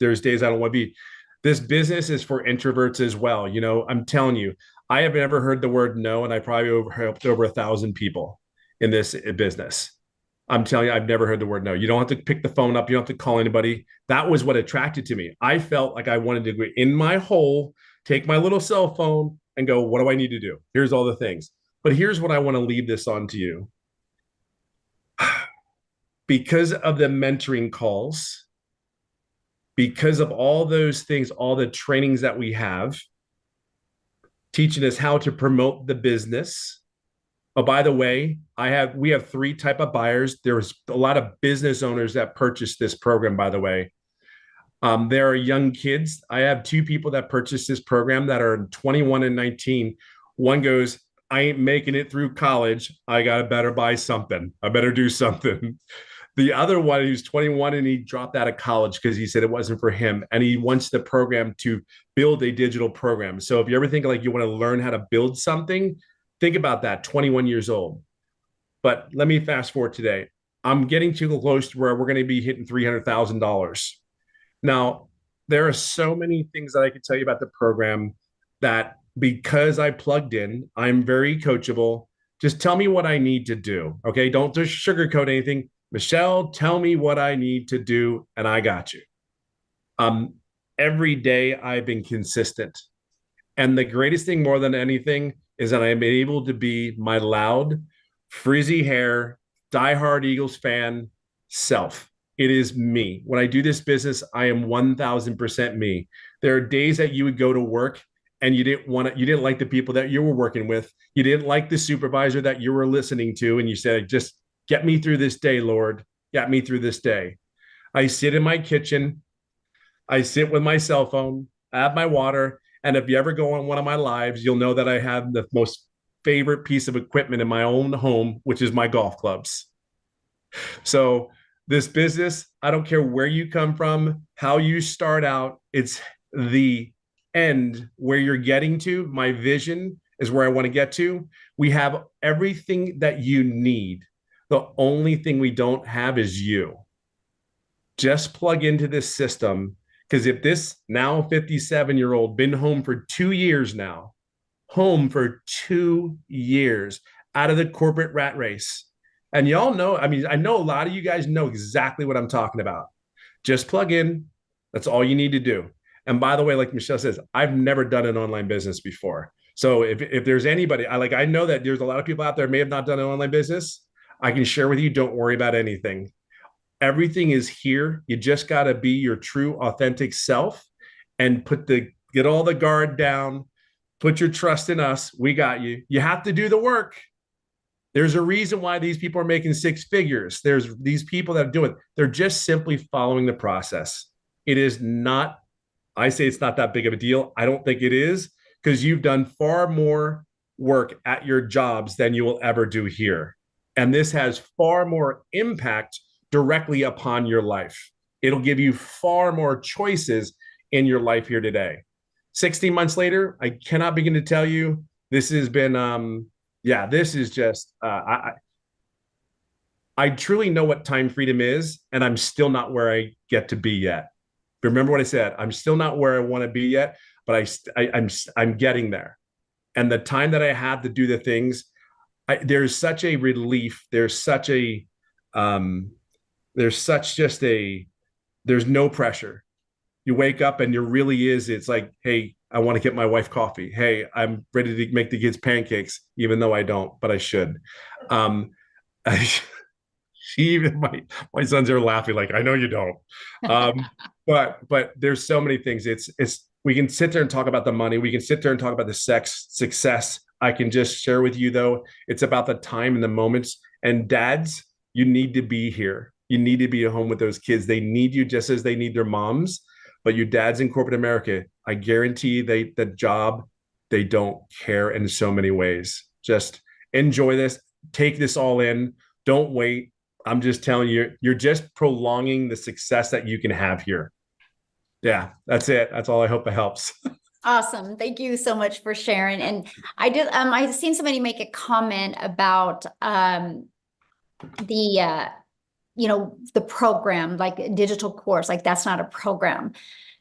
there's days I don't want to be. This business is for introverts as well. I'm telling you, I have never heard the word no, and I probably helped over 1,000 people in this business. I'm telling you, I've never heard the word no. You don't have to pick the phone up. You don't have to call anybody. That was what attracted to me. I felt like I wanted to go in my hole, take my little cell phone, and go, what do I need to do? Here's all the things. But here's what I want to leave this on to you. Because of the mentoring calls, because of all those things, all the trainings that we have, teaching us how to promote the business. Oh, by the way, we have 3 type of buyers. There's a lot of business owners that purchased this program, by the way. There are young kids. I have 2 people that purchased this program that are 21 and 19. One goes, I ain't making it through college. I got to better buy something. I better do something. The other one, he was 21 and he dropped out of college because he said it wasn't for him. And he wants the program to build a digital program. So if you ever think like you want to learn how to build something, think about that, 21 years old. But let me fast forward today. I'm getting too close to where we're going to be hitting $300,000. Now, there are so many things that I could tell you about the program that because I plugged in, I'm very coachable. Just tell me what I need to do. Okay. Don't just sugarcoat anything. Michelle, tell me what I need to do, and I got you. Um, every day I've been consistent. And the greatest thing more than anything is that I'm able to be my loud, frizzy hair, diehard Eagles fan self. It is me. When I do this business, I am 1000% me. There are days that you would go to work and you didn't like the people that you were working with. You didn't like the supervisor that you were listening to. And you said, just get me through this day, Lord. Get me through this day. I sit in my kitchen. I sit with my cell phone. I have my water. And if you ever go on one of my lives, you'll know that I have the most favorite piece of equipment in my own home, which is my golf clubs. So this business, I don't care where you come from, how you start out, it's the end where you're getting to. My vision is where I want to get to. We have everything that you need. The only thing we don't have is you. Just plug into this system. Because if this now 57-year-old been home for 2 years now, home for 2 years out of the corporate rat race. And y'all know, I mean, I know a lot of you guys know exactly what I'm talking about. Just plug in. That's all you need to do. And by the way, like Michelle says, I've never done an online business before. So if there's anybody, I know that there's a lot of people out there may have not done an online business. I can share with you, don't worry about anything. Everything is here. You just got to be your true, authentic self and get all the guard down. Put your trust in us. We got you. You have to do the work. There's a reason why these people are making six figures. There's these people that do it. They're just simply following the process. It is not, I say it's not that big of a deal. I don't think it is, because you've done far more work at your jobs than you will ever do here. And this has far more impact directly upon your life. It'll give you far more choices in your life here today. 16 months later, I cannot begin to tell you, this has been, this is just, I truly know what time freedom is, and I'm still not where I get to be yet. Remember what I said, I'm still not where I want to be yet, but I'm getting there. And the time that I have to do the things, there's such a relief. There's no pressure. You wake up and it's like, hey, I want to get my wife coffee. Hey, I'm ready to make the kids pancakes, even though I don't, but I should. Even my sons are laughing like, I know you don't. But there's so many things. We can sit there and talk about the money. We can sit there and talk about the success. I can just share with you, though, it's about the time and the moments. And dads, you need to be here. You need to be at home with those kids. They need you just as they need their moms. But you dads in corporate America, I guarantee they don't care in so many ways. Just enjoy this. Take this all in. Don't wait. I'm just telling you, you're just prolonging the success that you can have here. Yeah, that's it. That's all. I hope it helps. Awesome. Thank you so much for sharing. And I've seen somebody make a comment about the program, like a digital course, like that's not a program.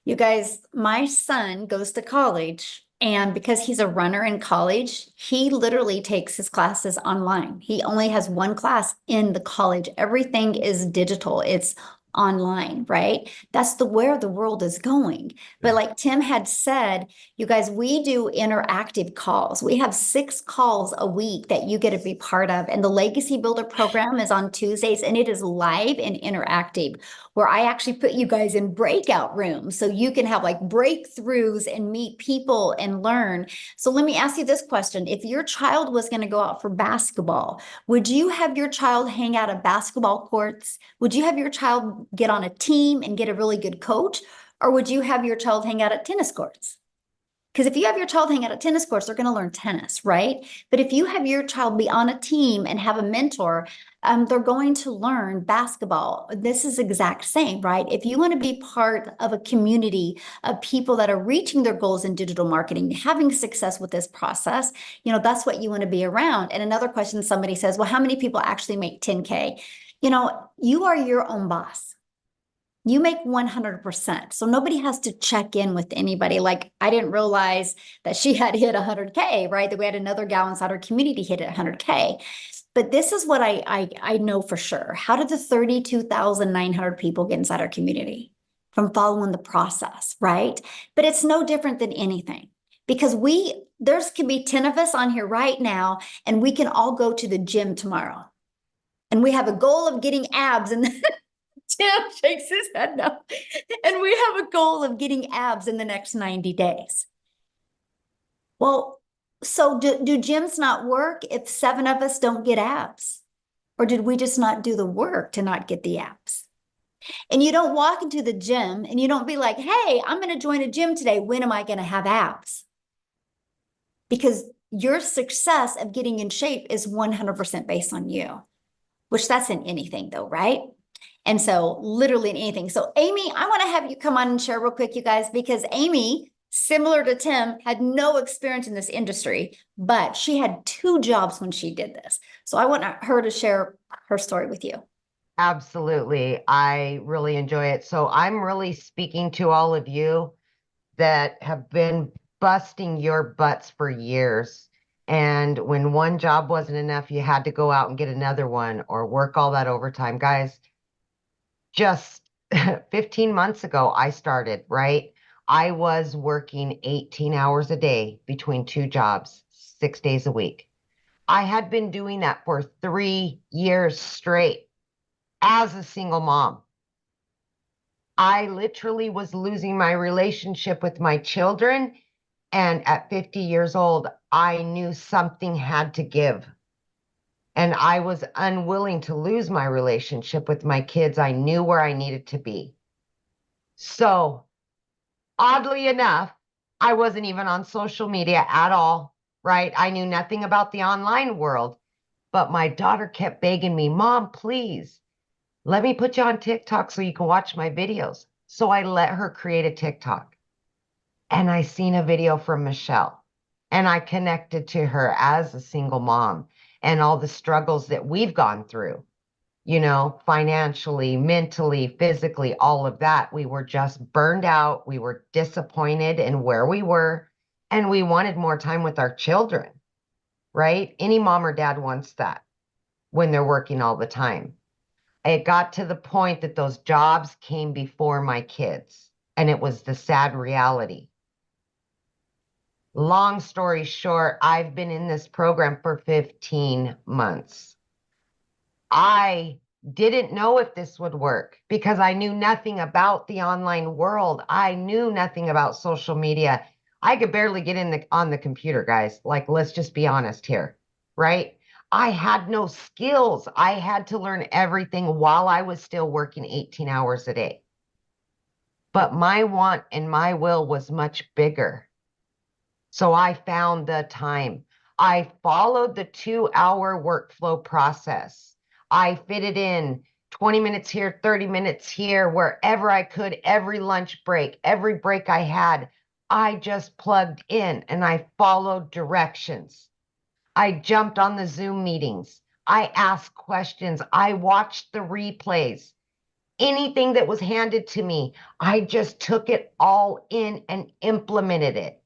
You guys, my son goes to college, and because he's a runner in college, he literally takes his classes online. He only has one class in the college. Everything is digital. It's online, right? That's where the world is going. But like Tim had said, you guys, we do interactive calls. We have 6 calls a week that you get to be part of. And the Legacy Builder program is on Tuesdays, and it is live and interactive, where I actually put you guys in breakout rooms so you can have like breakthroughs and meet people and learn. So let me ask you this question. If your child was going to go out for basketball, would you have your child hang out at basketball courts? Would you have your child get on a team and get a really good coach? Or would you have your child hang out at tennis courts? Because if you have your child hang out at tennis courts, they're going to learn tennis, right? But if you have your child be on a team and have a mentor, they're going to learn basketball. This is exact same, right? If you want to be part of a community of people that are reaching their goals in digital marketing, having success with this process, that's what you want to be around. And another question somebody says, well, how many people actually make 10K? You are your own boss. You make 100%. So nobody has to check in with anybody. Like, I didn't realize that she had hit 100K, right? That we had another gal inside our community hit at 100K. But this is what I know for sure. How did the 32,900 people get inside our community? From following the process, right? But it's no different than anything, because there's could be 10 of us on here right now, and we can all go to the gym tomorrow. And we have a goal of getting abs, and Tim shakes his head no. And we have a goal of getting abs in the next 90 days. Well, so do gyms not work if 7 of us don't get abs? Or did we just not do the work to not get the abs? And you don't walk into the gym and you don't be like, hey, I'm going to join a gym today. When am I going to have abs? Because your success of getting in shape is 100% based on you, which that's in anything though, right? And so literally in anything. So Amy, I want to have you come on and share real quick, you guys, because Amy, similar to Tim, had no experience in this industry, but she had 2 jobs when she did this. So I want her to share her story with you. Absolutely. I really enjoy it. So I'm really speaking to all of you that have been busting your butts for years. And when one job wasn't enough, you had to go out and get another one or work all that overtime. Guys, just 15 months ago, I started, right? I was working 18 hours a day between 2 jobs, 6 days a week. I had been doing that for 3 years straight as a single mom. I literally was losing my relationship with my children. And at 50 years old, I knew something had to give. And I was unwilling to lose my relationship with my kids. I knew where I needed to be. So, oddly enough, I wasn't even on social media at all, right? I knew nothing about the online world, but my daughter kept begging me, Mom, please, let me put you on TikTok so you can watch my videos. So I let her create a TikTok. And I seen a video from Michelle, and I connected to her as a single mom and all the struggles that we've gone through, financially, mentally, physically, all of that. We were just burned out. We were disappointed in where we were, and we wanted more time with our children, right? Any mom or dad wants that when they're working all the time. It got to the point that those jobs came before my kids, and it was the sad reality. Long story short, I've been in this program for 15 months. I didn't know if this would work because I knew nothing about the online world. I knew nothing about social media. I could barely get on the computer, guys. Like, let's just be honest here, right? I had no skills. I had to learn everything while I was still working 18 hours a day. But my want and my will was much bigger. So I found the time. I followed the 2-hour workflow process. I fitted in 20 minutes here, 30 minutes here, wherever I could, every lunch break, every break I had. I just plugged in and I followed directions. I jumped on the Zoom meetings. I asked questions. I watched the replays. Anything that was handed to me, I just took it all in and implemented it.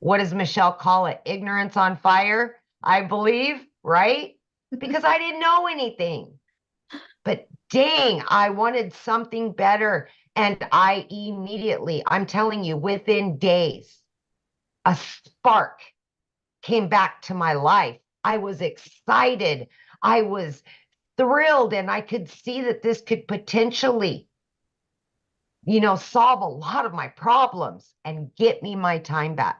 What does Michelle call it? Ignorance on fire, I believe, right? Because I didn't know anything. But dang, I wanted something better. And I immediately, I'm telling you, within days, a spark came back to my life. I was excited. I was thrilled. And I could see that this could potentially, solve a lot of my problems and get me my time back.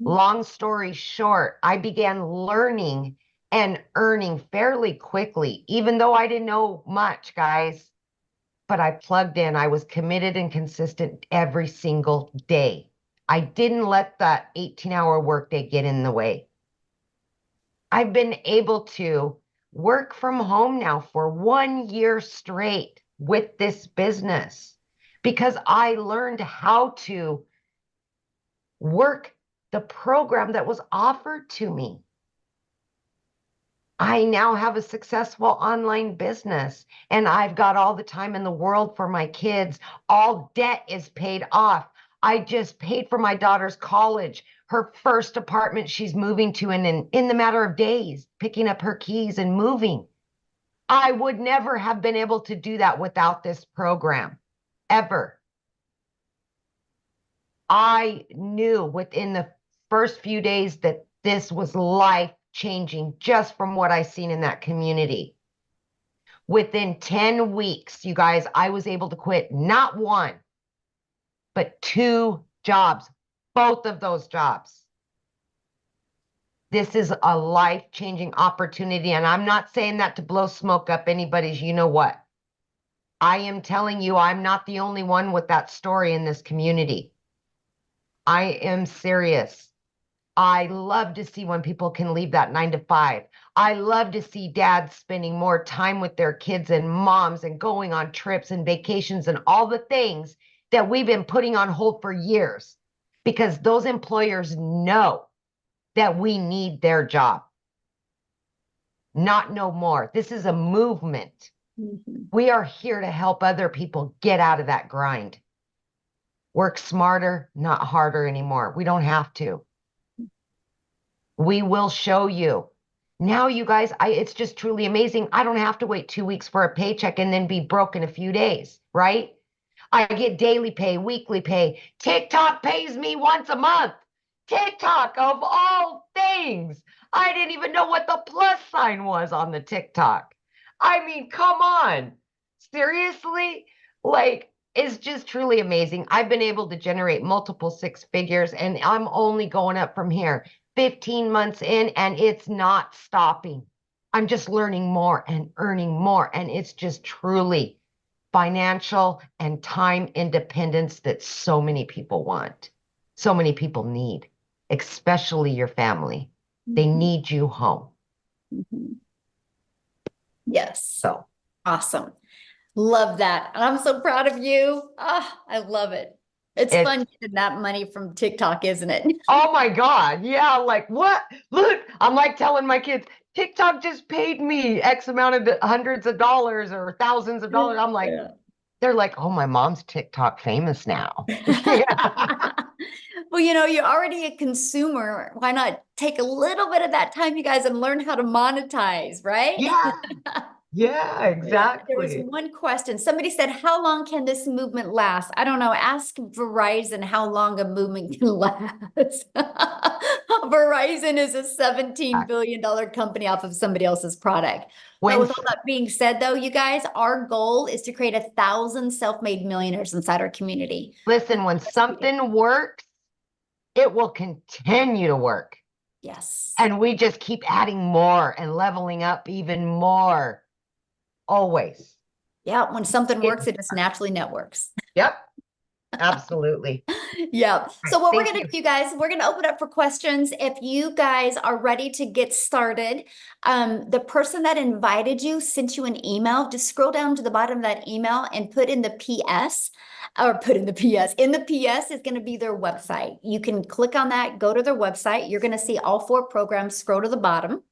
Long story short, I began learning and earning fairly quickly, even though I didn't know much, guys. but I plugged in. I was committed and consistent every single day. I didn't let that 18-hour workday get in the way. I've been able to work from home now for 1 year straight with this business because I learned how to work the program that was offered to me. I now have a successful online business and I've got all the time in the world for my kids. All debt is paid off. I just paid for my daughter's college, her first apartment she's moving to in the matter of days, picking up her keys and moving. I would never have been able to do that without this program, ever. I knew within the first few days that this was life changing just from what I seen in that community. Within 10 weeks, you guys, I was able to quit not one, but 2 jobs, both of those jobs. This is a life-changing opportunity, and I'm not saying that to blow smoke up anybody's you know what. I am telling you, I'm not the only one with that story in this community. I am serious. I love to see when people can leave that 9 to 5. I love to see dads spending more time with their kids and moms and going on trips and vacations and all the things that we've been putting on hold for years because those employers know that we need their job. Not no more. This is a movement. Mm-hmm. We are here to help other people get out of that grind. Work smarter, not harder anymore. We don't have to. We will show you. Now, you guys, it's just truly amazing. I don't have to wait 2 weeks for a paycheck and then be broke in a few days, right? I get daily pay, weekly pay. TikTok pays me once a month. TikTok, of all things. I didn't even know what the plus sign was on the TikTok. I mean, come on. Seriously? Like, it's just truly amazing. I've been able to generate multiple 6 figures, and I'm only going up from here. 15 months in, and it's not stopping. I'm just learning more and earning more, and it's just truly financial and time independence that so many people want, so many people need, especially your family. They need you home. Mm-hmm. Yes. So awesome. Love that. And I'm so proud of you. Ah, I love it. It's fun getting that money from TikTok, isn't it? Oh my God. Yeah. Like what? Look, I'm like telling my kids, TikTok just paid me X amount of hundreds of dollars or thousands of dollars. I'm like, they're like, oh, my mom's TikTok famous now. Well, you're already a consumer. Why not take a little bit of that time, you guys, and learn how to monetize, right? Yeah. Yeah, exactly. There was one question. Somebody said, how long can this movement last? I don't know. Ask Verizon how long a movement can last. Verizon is a $17 billion company off of somebody else's product. But with all that being said, though, you guys, our goal is to create 1,000 self-made millionaires inside our community. Listen, when something works, it will continue to work. Yes. And we just keep adding more and leveling up even more. Always. Yeah. When something works, it just naturally networks. Yep. Absolutely. Yeah. So what we're going to do, guys, we're going to open up for questions. If you guys are ready to get started, the person that invited you sent you an email. Just scroll down to the bottom of that email and put in the PS, or put in the PS. In the PS is going to be their website. You can click on that, go to their website. You're going to see all 4 programs. Scroll to the bottom.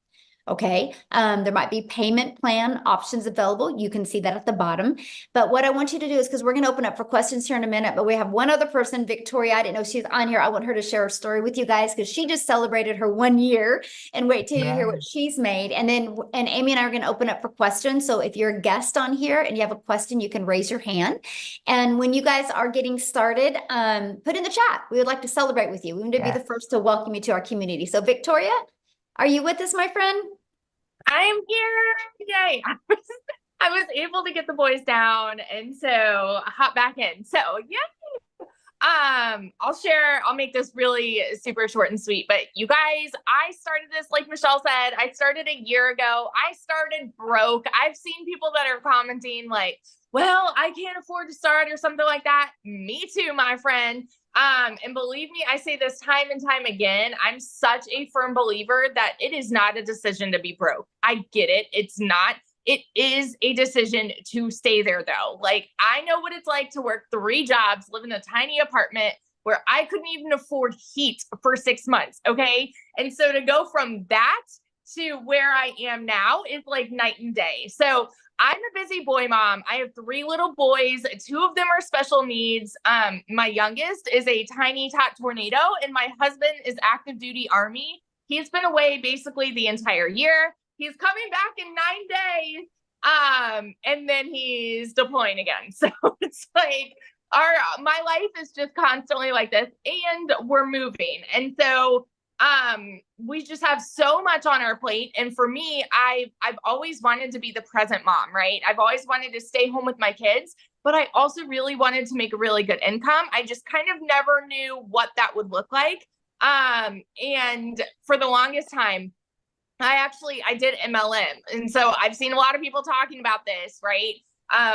Okay. There might be payment plan options available. You can see that at the bottom. But what I want you to do is, because we're going to open up for questions here in a minute, but we have one other person, Victoria. I didn't know she's on here. I want her to share her story with you guys because she just celebrated her 1 year, and wait till you hear what she's made. And then, and Amy and I are going to open up for questions. So if you're a guest on here and you have a question, you can raise your hand. And when you guys are getting started, put in the chat. We would like to celebrate with you. We want to be the first to welcome you to our community. So Victoria, are you with us, my friend? I am here. Yay. I was able to get the boys down and so hop back in. So yeah. I'll make this really super short and sweet, but you guys, I started this, like Michelle said, I started a year ago. I started broke. I've seen people that are commenting like, well, I can't afford to start or something like that. Me too, my friend. And believe me, I say this time and time again, I'm such a firm believer that it is not a decision to be broke. I get it. It's not. It is a decision to stay there though. Like I know what it's like to work 3 jobs, live in a tiny apartment where I couldn't even afford heat for 6 months. Okay. And so to go from that to where I am now is like night and day. So I'm a busy boy mom. I have 3 little boys. 2 of them are special needs. My youngest is a tiny tot tornado and my husband is active duty Army. He's been away basically the entire year. He's coming back in 9 days. And then he's deploying again. So it's like my life is just constantly like this and we're moving. And so we just have so much on our plate. And for me, I've always wanted to be the present mom, right? I've always wanted to stay home with my kids, but I also really wanted to make a really good income. I just kind of never knew what that would look like. And for the longest time, I did MLM. And so I've seen a lot of people talking about this, right?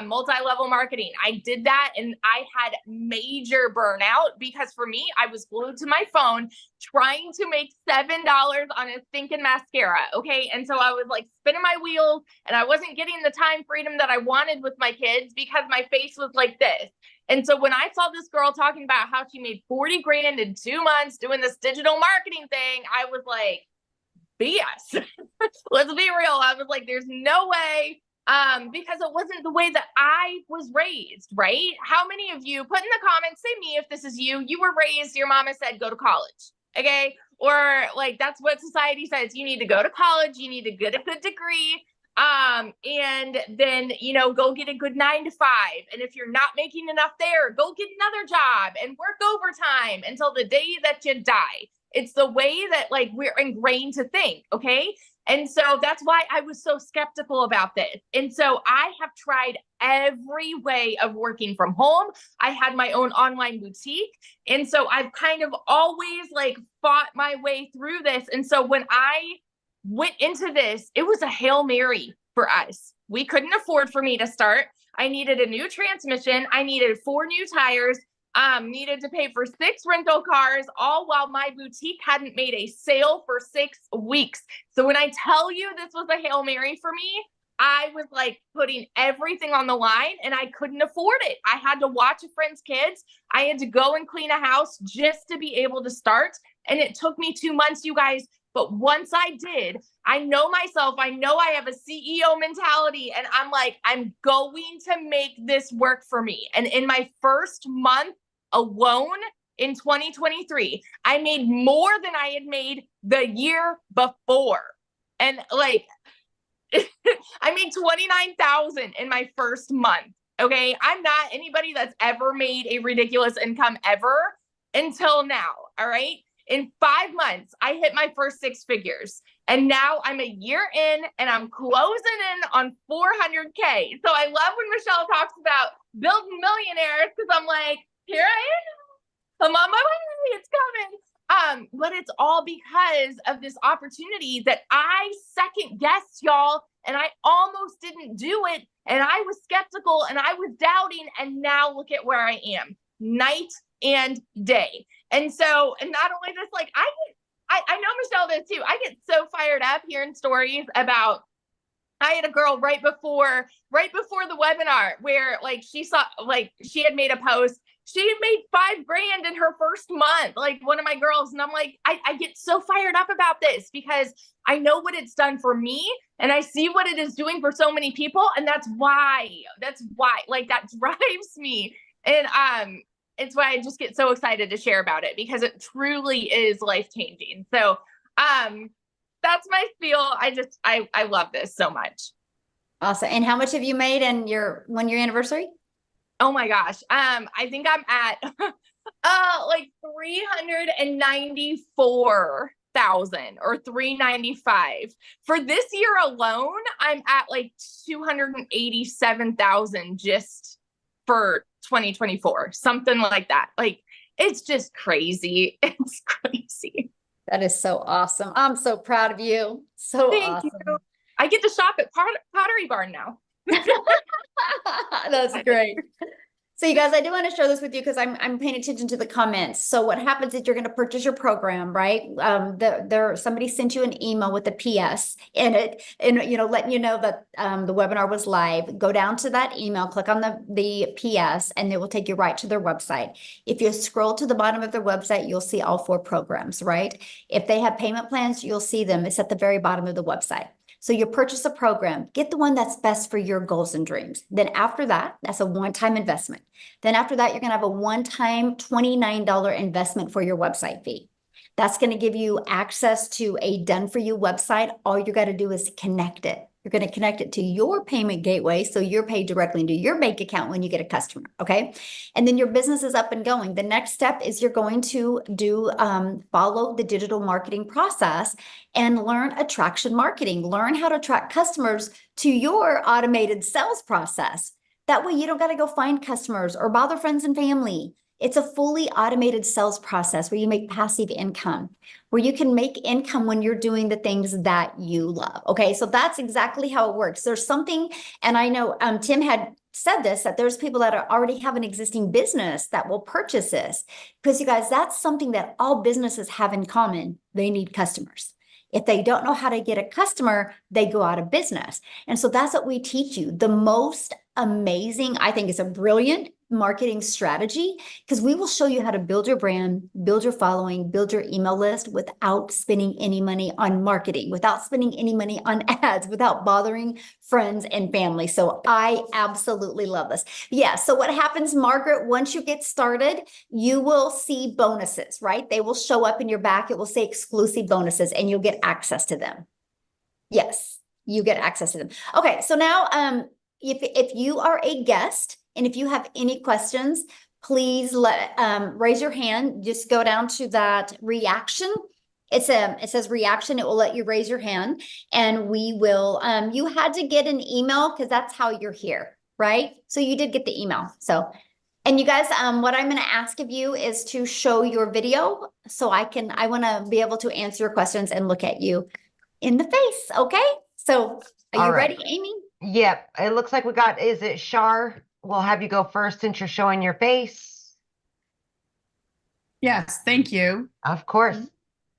Multi-level marketing. I did that and I had major burnout because for me, I was glued to my phone trying to make $7 on a stinking mascara. Okay. And so I was like spinning my wheels and I wasn't getting the time freedom that I wanted with my kids because my face was like this. And so when I saw this girl talking about how she made 40 grand in 2 months doing this digital marketing thing, I was like, BS. Let's be real. I was like, there's no way. Because it wasn't the way that I was raised, right? How many of you put in the comments, say me, if this is you, you were raised, your mama said, go to college. Okay. Or like, that's what society says. You need to go to college. You need to get a good degree. And then, go get a good 9 to 5. And if you're not making enough there, go get another job and work overtime until the day that you die. It's the way that like we're ingrained to think. Okay. And so that's why I was so skeptical about this. And so I have tried every way of working from home. I had my own online boutique. And so I've kind of always like fought my way through this. And so when I went into this, it was a Hail Mary for us. We couldn't afford for me to start. I needed a new transmission. I needed 4 new tires. Needed to pay for 6 rental cars, all while my boutique hadn't made a sale for 6 weeks. So when I tell you this was a Hail Mary for me, I was like putting everything on the line and I couldn't afford it. I had to watch a friend's kids. I had to go and clean a house just to be able to start. And it took me 2 months, you guys. But once I did, I know myself, I know I have a CEO mentality and I'm like, I'm going to make this work for me. And in my first month alone in 2023, I made more than I had made the year before. And like, I made $29,000 in my first month. Okay. I'm not anybody that's ever made a ridiculous income ever until now. All right. In 5 months, I hit my first 6 figures. And now I'm a year in and I'm closing in on 400K. So I love when Michelle talks about building millionaires because I'm like, here I am. I'm on my way. It's coming. But it's all because of this opportunity that I second guessed, y'all. And I almost didn't do it. And I was skeptical and I was doubting. And now look at where I am, night and day. And so, and not only this, like I know Michelle does too. I get so fired up hearing stories about, I had a girl right before the webinar where like she saw, like she had made a post. She had made $5 grand in her first month, like one of my girls. And I'm like, I get so fired up about this because I know what it's done for me and I see what it is doing for so many people. And that's why like that drives me. And, it's why I just get so excited to share about it because it truly is life-changing. So, that's my spiel. I love this so much. Awesome. And how much have you made in your 1-year anniversary? Oh my gosh. I think I'm at, like 394,000 or 395 for this year alone. I'm at like 287,000 just for 2024, something like that. Like It's just crazy. It's crazy. That is so awesome. I'm so proud of you. So Thank you. awesome. I get to shop at Pottery Barn now. That's great. So you guys, I do want to share this with you because I'm paying attention to the comments. So what happens is you're going to purchase your program, right? Somebody sent you an email with a PS in it, and letting you know that the webinar was live. Go down to that email, click on the PS, and it will take you right to their website. If you scroll to the bottom of their website, you'll see all 4 programs, right? If they have payment plans, you'll see them. It's at the very bottom of the website. So you purchase a program, get the one that's best for your goals and dreams. Then after that, that's a one-time investment. Then after that, you're going to have a one-time $29 investment for your website fee. That's going to give you access to a done-for-you website. All you got to do is connect it. You're going to connect it to your payment gateway, so you're paid directly into your bank account when you get a customer, okay? And then your business is up and going. The next step is you're going to follow the digital marketing process and learn attraction marketing. Learn how to attract customers to your automated sales process. That way you don't got to go find customers or bother friends and family. It's a fully automated sales process where you make passive income, where you can make income when you're doing the things that you love. Okay, so that's exactly how it works. There's something, and I know Tim had said this, that there's people that already have an existing business that will purchase this. Because you guys, that's something that all businesses have in common. They need customers. If they don't know how to get a customer, they go out of business. And so that's what we teach you. The most amazing, I think it's a brilliant marketing strategy, because we will show you how to build your brand, build your following, build your email list without spending any money on marketing, without spending any money on ads, without bothering friends and family. So I absolutely love this. Yeah. So what happens, Margaret, once you get started, you will see bonuses, right? They will show up in your back. It will say exclusive bonuses and you'll get access to them. Yes, you get access to them. Okay. So now, if you are a guest, and if you have any questions, please raise your hand. Just go down to that reaction. It says reaction. It will let you raise your hand, and we will. You had to get an email because that's how you're here, right? So you did get the email. So, and you guys, what I'm going to ask of you is to show your video, so I want to be able to answer your questions and look at you in the face. Okay. So, are you ready, Amy? Yep. It looks like we got. Is it Shar? We'll have you go first since you're showing your face. Yes, thank you. Of course.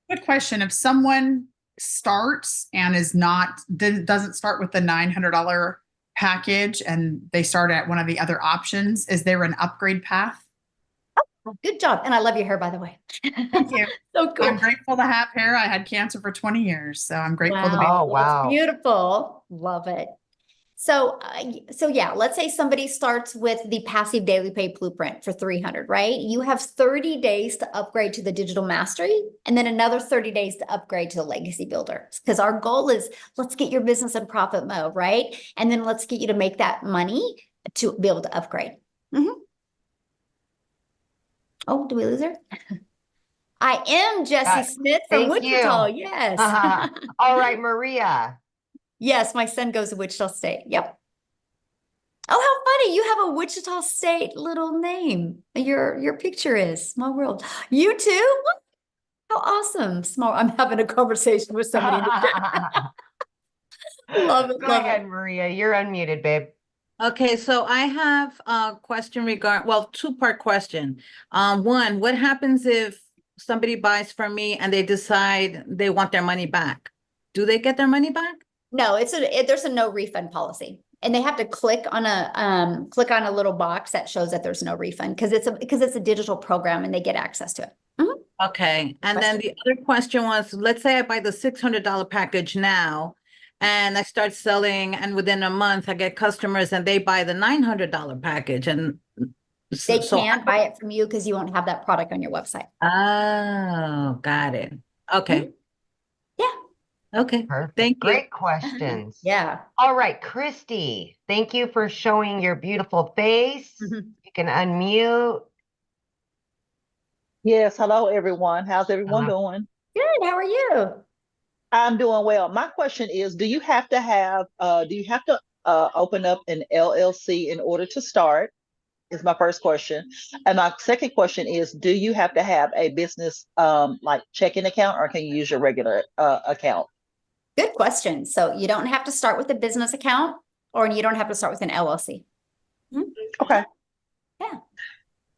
Good question. If someone starts and doesn't start with the $900 package and they start at one of the other options, is there an upgrade path? Oh, good job. And I love your hair, by the way. Thank you. So cool. I'm grateful to have hair. I had cancer for 20 years, so I'm grateful to be. Oh, wow. That's beautiful. Love it. So yeah, let's say somebody starts with the passive daily pay blueprint for 300, right? You have 30 days to upgrade to the digital mastery, and then another 30 days to upgrade to the legacy builder. Because our goal is, let's get your business in profit mode, right? And then let's get you to make that money to be able to upgrade. Oh, do we lose her? I am Jessie Smith from Wichita. Yes. All right, Maria. Yes, my son goes to Wichita State. Yep. Oh, how funny. You have a Wichita State little name. Your picture is Small World. You too? How awesome. Small. I'm having a conversation with somebody. Love it. Go ahead, Maria. You're unmuted, babe. Okay, so I have a question two-part question. One, what happens if somebody buys from me and they decide they want their money back? Do they get their money back? No, there's a no refund policy, and they have to click on a little box that shows that there's no refund because it's a digital program and they get access to it. Okay, and then the other question was, let's say I buy the $600 package now, and I start selling, and within a month I get customers and they buy the $900 package, and they can't buy it from you because you won't have that product on your website. Oh, got it. Okay. Okay. Perfect. Thank you. Great questions. Yeah. All right, Christy, thank you for showing your beautiful face. You can unmute. Yes, hello everyone. How's everyone doing? Good. How are you? I'm doing well. My question is, do you have to open up an LLC in order to start? is my first question. And my second question is, do you have to have a business like checking account, or can you use your regular account? Good question. So you don't have to start with a business account, or you don't have to start with an LLC. Okay. Yeah.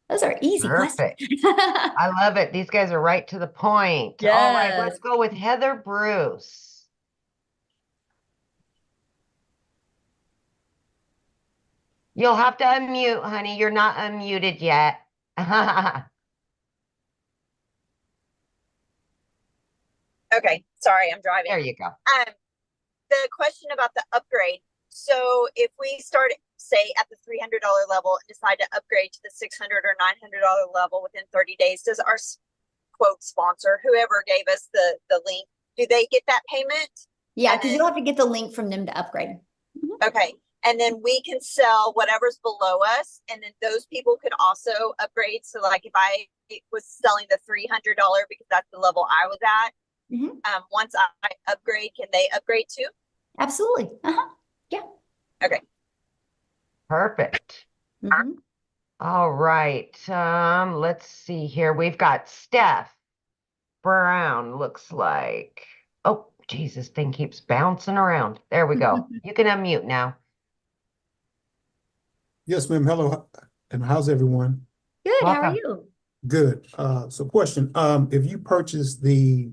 Those are easy Perfect. questions. I love it. These guys are right to the point. All right, let's Yes. go with Heather Bruce. You'll have to unmute, honey. You're not unmuted yet. Okay, sorry, I'm driving. There you go. The question about the upgrade. So if we start, say, at the $300 level and decide to upgrade to the $600 or $900 level within 30 days, does our quote sponsor, whoever gave us the link, do they get that payment? Yeah, because you'll have to get the link from them to upgrade. Okay. And then we can sell whatever's below us. And then those people could also upgrade. So like if I was selling the $300 because that's the level I was at, once I upgrade, can they upgrade too? Absolutely. Yeah. Okay. Perfect. Mhm. All right. Let's see here. We've got Steph Brown, looks like. Oh, Jesus, thing keeps bouncing around. There we go. You can unmute now. Yes, ma'am. Hello, and how's everyone? Good. How are Welcome. you? Good. So question, if you purchase the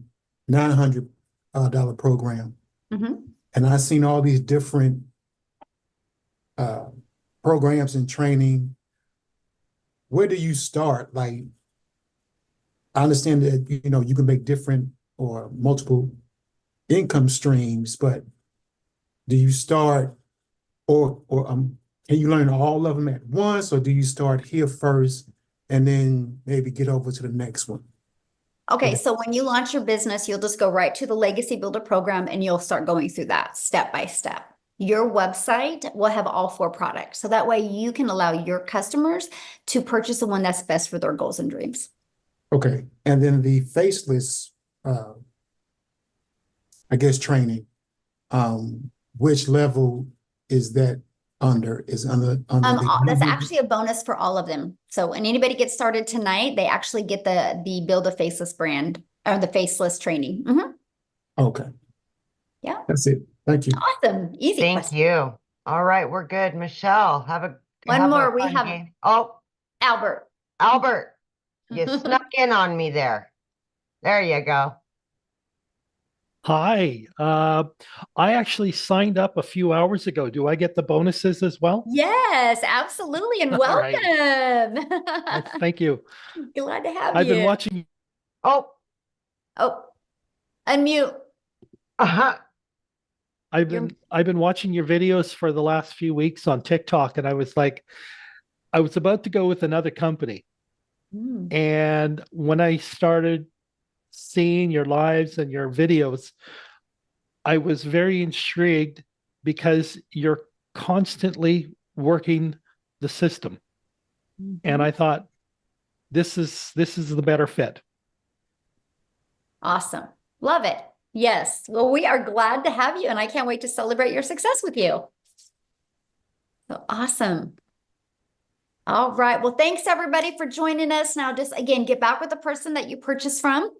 $900 program, Mhm. and I've seen all these different programs and training, where do you start? Like, I understand that, you can make different or multiple income streams, but do you start or can you learn all of them at once, or do you start here first and then maybe get over to the next one? Okay, so when you launch your business, you'll just go right to the Legacy Builder program and you'll start going through that step by step. Your website will have all 4 products. So that way you can allow your customers to purchase the one that's best for their goals and dreams. Okay, and then the faceless, I guess, training, which level is that under? Is under That's actually a bonus for all of them. So when anybody gets started tonight, they actually get the Build a Faceless brand or the faceless training. Okay. Yeah. That's it. Thank you. Awesome. Easy Thank question. you. All right, we're good. Michelle, have One a more. We fun have game. Oh, Albert. Albert, you snuck in on me there. There you go. Hi. I actually signed up a few hours ago. Do I get the bonuses as well? Yes, absolutely. And All right. welcome. Oh, thank you. Glad to have I've you. been watching. Oh, Oh, unmute. uh-huh. I've been watching your videos for the last few weeks on TikTok, and I was about to go with another company. And when I started seeing your lives and your videos, I was very intrigued because you're constantly working the system. And I thought this is the better fit. Awesome. Love it. Yes. Well, we are glad to have you, and I can't wait to celebrate your success with you. So awesome. All right. Well, thanks everybody for joining us. Now, just again, get back with the person that you purchased from.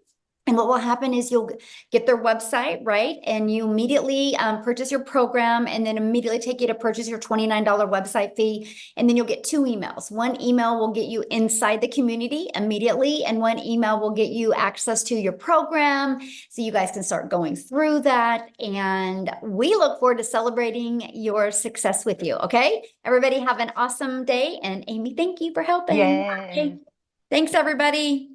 And what will happen is you'll get their website, right? And you immediately purchase your program, and then immediately take you to purchase your $29 website fee. And then you'll get 2 emails. One email will get you inside the community immediately, and one email will get you access to your program so you guys can start going through that. And we look forward to celebrating your success with you. Okay, everybody have an awesome day. And Amy, thank you for helping. Yay. Okay. Thanks, everybody.